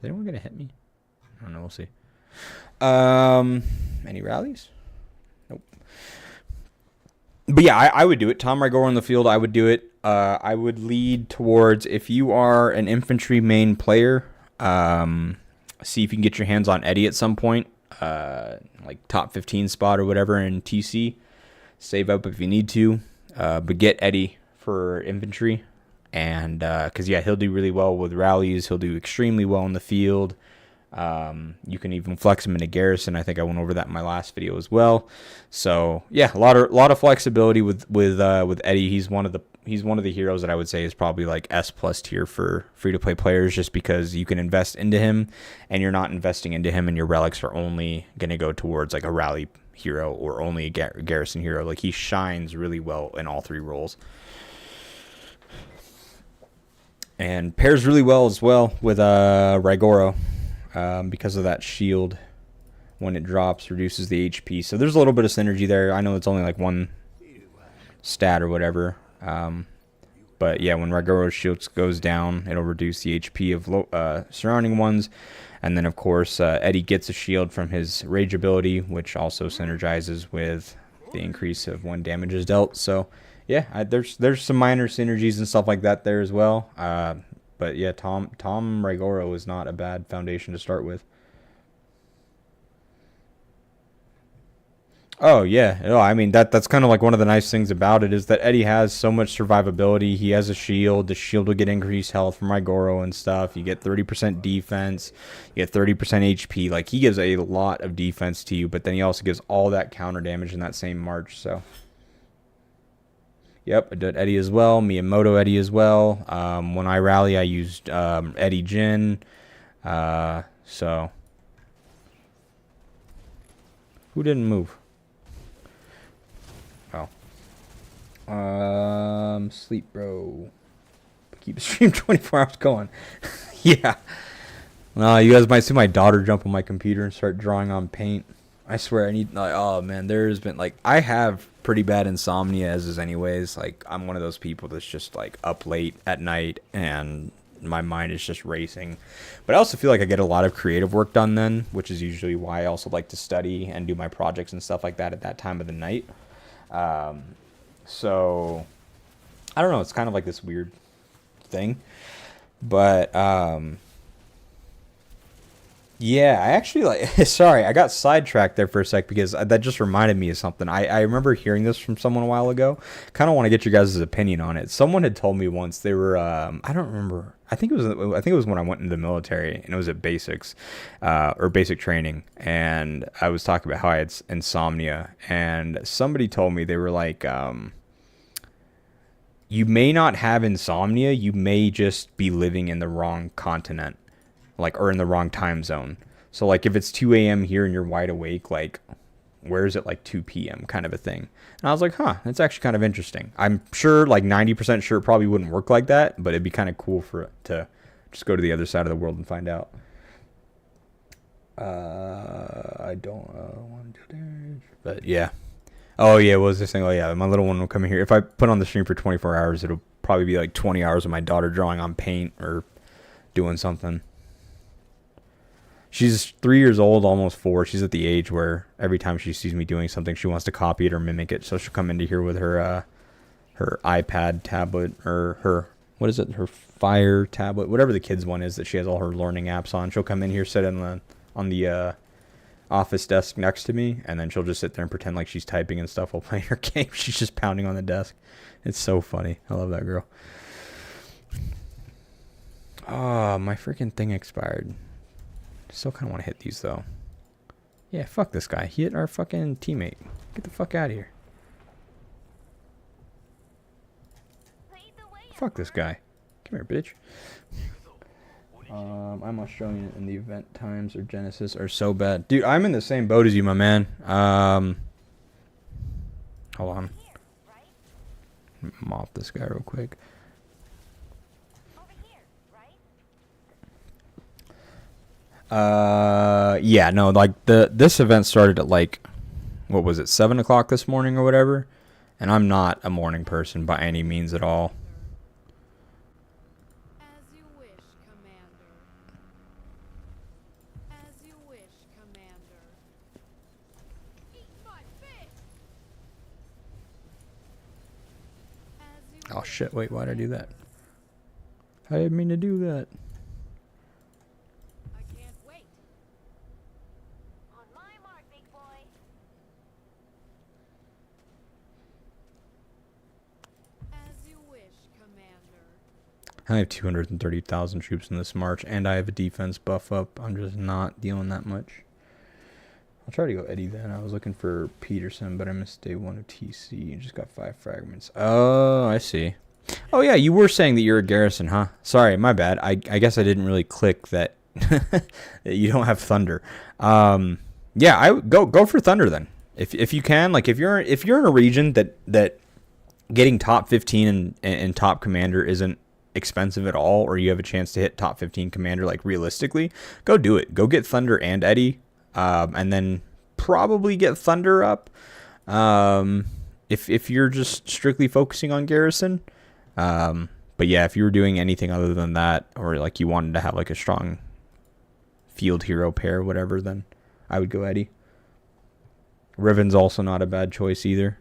anyone gonna hit me? I don't know, we'll see. Any rallies? Nope. But yeah, I would do it. Tom Rigoro on the field, I would do it. I would lead towards, if you are an infantry main player, see if you can get your hands on Eddie at some point, like top 15 spot or whatever in TC. Save up if you need to, but get Eddie for infantry. And because, yeah, he'll do really well with rallies. He'll do extremely well in the field. You can even flex him into Garrison. I think I went over that in my last video as well. So yeah, a lot of flexibility with Eddie. He's one of the heroes that I would say is probably like S+ tier for free to play players, just because you can invest into him and you're not investing into him and your relics are only going to go towards like a rally hero or only a Garrison hero. Like, he shines really well in all three roles. And pairs really well as well with Rigoro. Because of that shield, when it drops, reduces the HP. So there's a little bit of synergy there. I know it's only like one stat or whatever. But yeah, when Rigoro's shield goes down, it'll reduce the HP of surrounding ones. And then, of course, Eddie gets a shield from his rage ability, which also synergizes with the increase of when damage is dealt. So yeah, there's some minor synergies and stuff like that there as well. But yeah, Tom Rigoro is not a bad foundation to start with. Oh yeah, no, I mean that's kind of like one of the nice things about it is that Eddie has so much survivability. He has a shield. The shield will get increased health from Igoro and stuff. You get 30% defense. You get 30% HP. Like he gives a lot of defense to you, but then he also gives all that counter damage in that same march. So, yep, I did Eddie as well. Miyamoto Eddie as well. When I rally, I used Eddie Jin. So who didn't move? Oh. Sleep, bro. Keep the stream 24 hours going. Yeah. You guys might see my daughter jump on my computer and start drawing on paint. I swear I need, like, oh man, there's been, like, I have pretty bad insomnia as is anyways. Like, I'm one of those people that's just, like, up late at night and my mind is just racing. But I also feel like I get a lot of creative work done then, which is usually why I also like to study and do my projects and stuff like that at that time of the night. So I don't know, it's kind of like this weird thing. But yeah, I actually like sorry, I got sidetracked there for a sec because that just reminded me of something. I remember hearing this from someone a while ago. Kind of want to get your guys' opinion on it. Someone had told me once they were I don't remember. I think it was when I went into the military and it was at basics or basic training, and I was talking about how I had insomnia, and somebody told me they were like you may not have insomnia, you may just be living in the wrong continent, like, or in the wrong time zone. So like if it's 2 a.m. here and you're wide awake, like where is it like 2 p.m. kind of a thing. And I was like, huh, that's actually kind of interesting. I'm sure, like 90% sure it probably wouldn't work like that, but it'd be kind of cool for it to just go to the other side of the world and find out. I don't want to do that, but yeah. Oh yeah, what was this thing? Oh yeah, my little one will come in here. If I put on the stream for 24 hours, it'll probably be like 20 hours of my daughter drawing on paint or doing something. She's 3 years old, almost 4. She's at the age where every time she sees me doing something, she wants to copy it or mimic it. So she'll come into here with her her iPad tablet or her, what is it? Her Fire tablet, whatever the kids one is that she has all her learning apps on. She'll come in here, sit on the office desk next to me, and then she'll just sit there and pretend like she's typing and stuff while playing her game. She's just pounding on the desk. It's so funny. I love that girl. Oh, my freaking thing expired. Still kind of want to hit these, though. Yeah, fuck this guy. He hit our fucking teammate. Get the fuck out of here. Fuck this guy. Come here, bitch. I'm Australian, and the event times or Genesis are so bad. Dude, I'm in the same boat as you, my man. Hold on. Mop this guy real quick. Yeah, no, like this event started at like, what was it, 7 o'clock this morning or whatever, and I'm not a morning person by any means at all. As you wish, Commander. As you wish, Commander. Eat my fish. As you Oh wish, shit, wait, why'd I do that? I didn't mean to do that. I can't wait. On my mark, big boy. As you wish, Commander. I have 230,000 troops in this march, and I have a defense buff up. I'm just not dealing that much. I'll try to go Eddie then. I was looking for Peterson, but I missed day 1 of TC and just got 5 fragments. Oh, I see. Oh yeah, you were saying that you're a garrison, huh? Sorry, my bad. I guess I didn't really click that, that you don't have thunder. Yeah, I go for thunder then. If you can, like if you're in a region that getting top 15 and top commander isn't expensive at all, or you have a chance to hit top 15 commander like realistically, go do it. Go get thunder and Eddie, and then probably get thunder up. If you're just strictly focusing on garrison. But yeah, if you were doing anything other than that, or like you wanted to have like a strong field hero pair, whatever, then I would go Eddie. Riven's also not a bad choice either.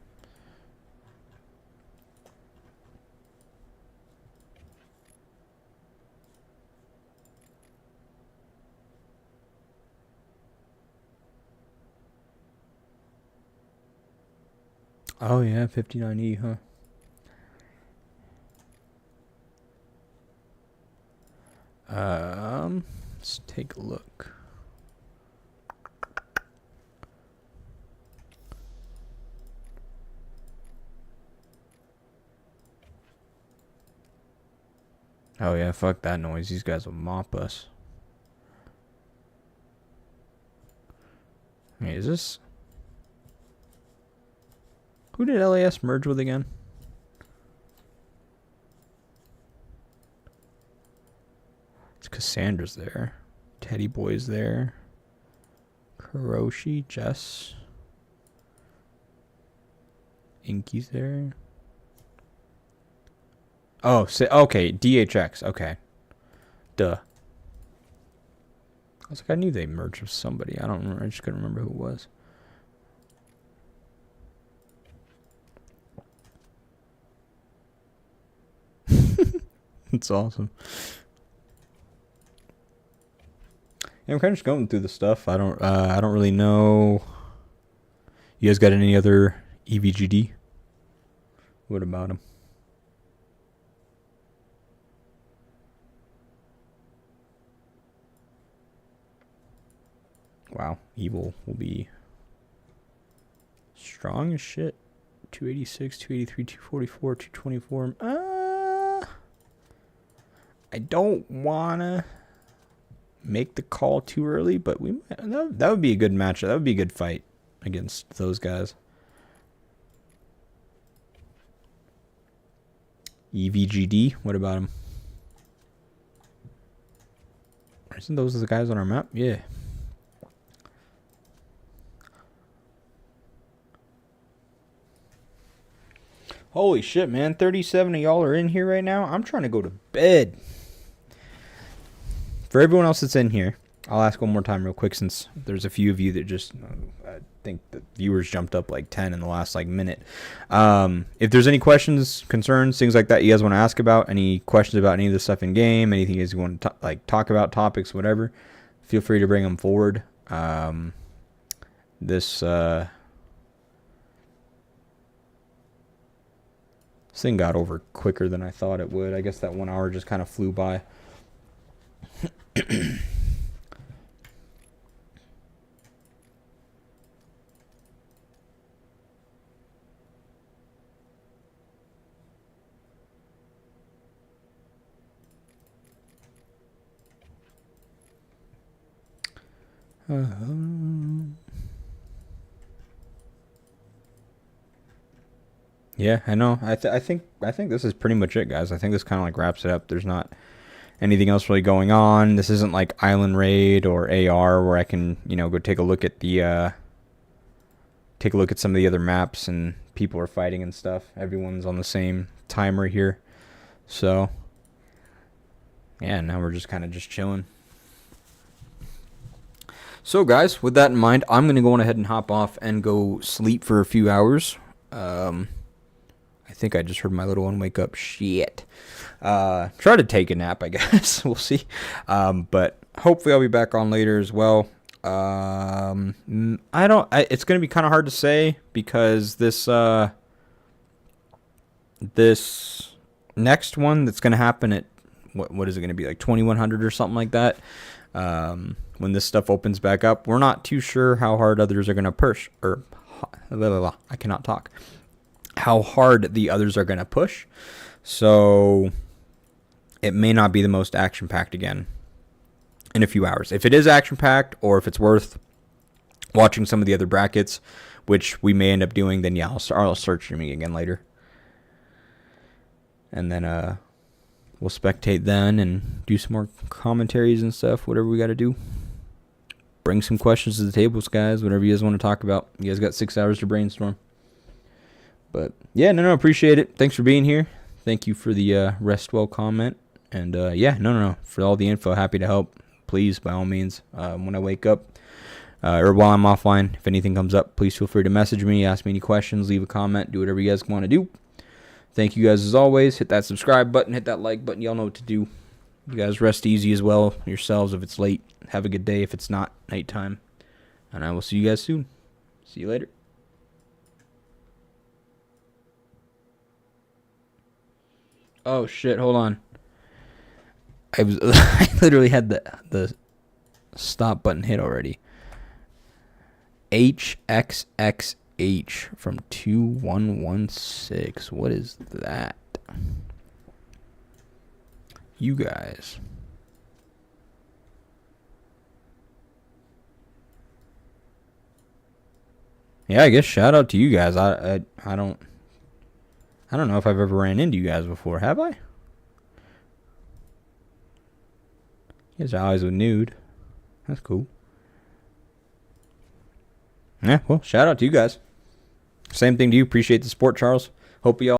Oh yeah, 59E, huh? Let's take a look. Oh yeah, fuck that noise. These guys will mop us. Hey, is this... Who did LAS merge with again? It's Cassandra's there. Teddy Boy's there. Kuroshi, Jess. Inky's there. Oh, okay, DHX. Okay. Duh. I was like, I knew they merged with somebody. I don't remember. I just couldn't remember who it was. It's awesome. Yeah, I'm kind of just going through the stuff. I don't really know. You guys got any other EVGD? What about them? Wow, evil will be strong as shit. 286, 283, 244, 224. I don't wanna make the call too early, but we might, that would be a good matchup. That would be a good fight against those guys. EVGD, what about them? Isn't those the guys on our map? Yeah. Holy shit, man. 37 of y'all are in here right now. I'm trying to go to bed. For everyone else that's in here, I'll ask one more time real quick, since there's a few of you that just... I think the viewers jumped up like 10 in the last like minute. If there's any questions, concerns, things like that you guys want to ask about, any questions about any of the stuff in game, anything you guys want to talk about, topics, whatever, feel free to bring them forward. This thing got over quicker than I thought it would. I guess that 1 hour just kind of flew by. Yeah, I know. I think this is pretty much it, guys. I think this kind of like wraps it up. There's not anything else really going on. This isn't like Island Raid or AR where I can, go take a look at the some of the other maps and people are fighting and stuff. Everyone's on the same timer here. So, yeah, now we're just kind of just chilling. So, guys, with that in mind, I'm going to go on ahead and hop off and go sleep for a few hours. I think I just heard my little one wake up. Shit. Try to take a nap, I guess. We'll see. But hopefully I'll be back on later as well. It's going to be kind of hard to say because this next one that's going to happen at, what is it going to be, like 2100 or something like that? When this stuff opens back up, we're not too sure how hard others are going to push, or I cannot talk. How hard the others are going to push. So it may not be the most action-packed again in a few hours. If it is action-packed, or if it's worth watching some of the other brackets, which we may end up doing, then yeah, I'll start streaming again later. And then we'll spectate then and do some more commentaries and stuff, whatever we got to do. Bring some questions to the tables, guys, whatever you guys want to talk about. You guys got 6 hours to brainstorm. But yeah, no, appreciate it. Thanks for being here. Thank you for the rest well comment. And yeah, no, for all the info, happy to help. Please, by all means, when I wake up or while I'm offline, if anything comes up, please feel free to message me, ask me any questions, leave a comment, do whatever you guys want to do. Thank you guys as always. Hit that subscribe button, hit that like button. Y'all know what to do. You guys rest easy as well yourselves if it's late. Have a good day if it's not nighttime. And I will see you guys soon. See you later. Oh shit! Hold on. I was I literally had the stop button hit already. HXXH from 2116. What is that? You guys. Yeah, I guess shout out to you guys. I don't know if I've ever ran into you guys before. Have I? You guys are always with nude. That's cool. Yeah, well, shout out to you guys. Same thing to you. Appreciate the support, Charles. Hope you all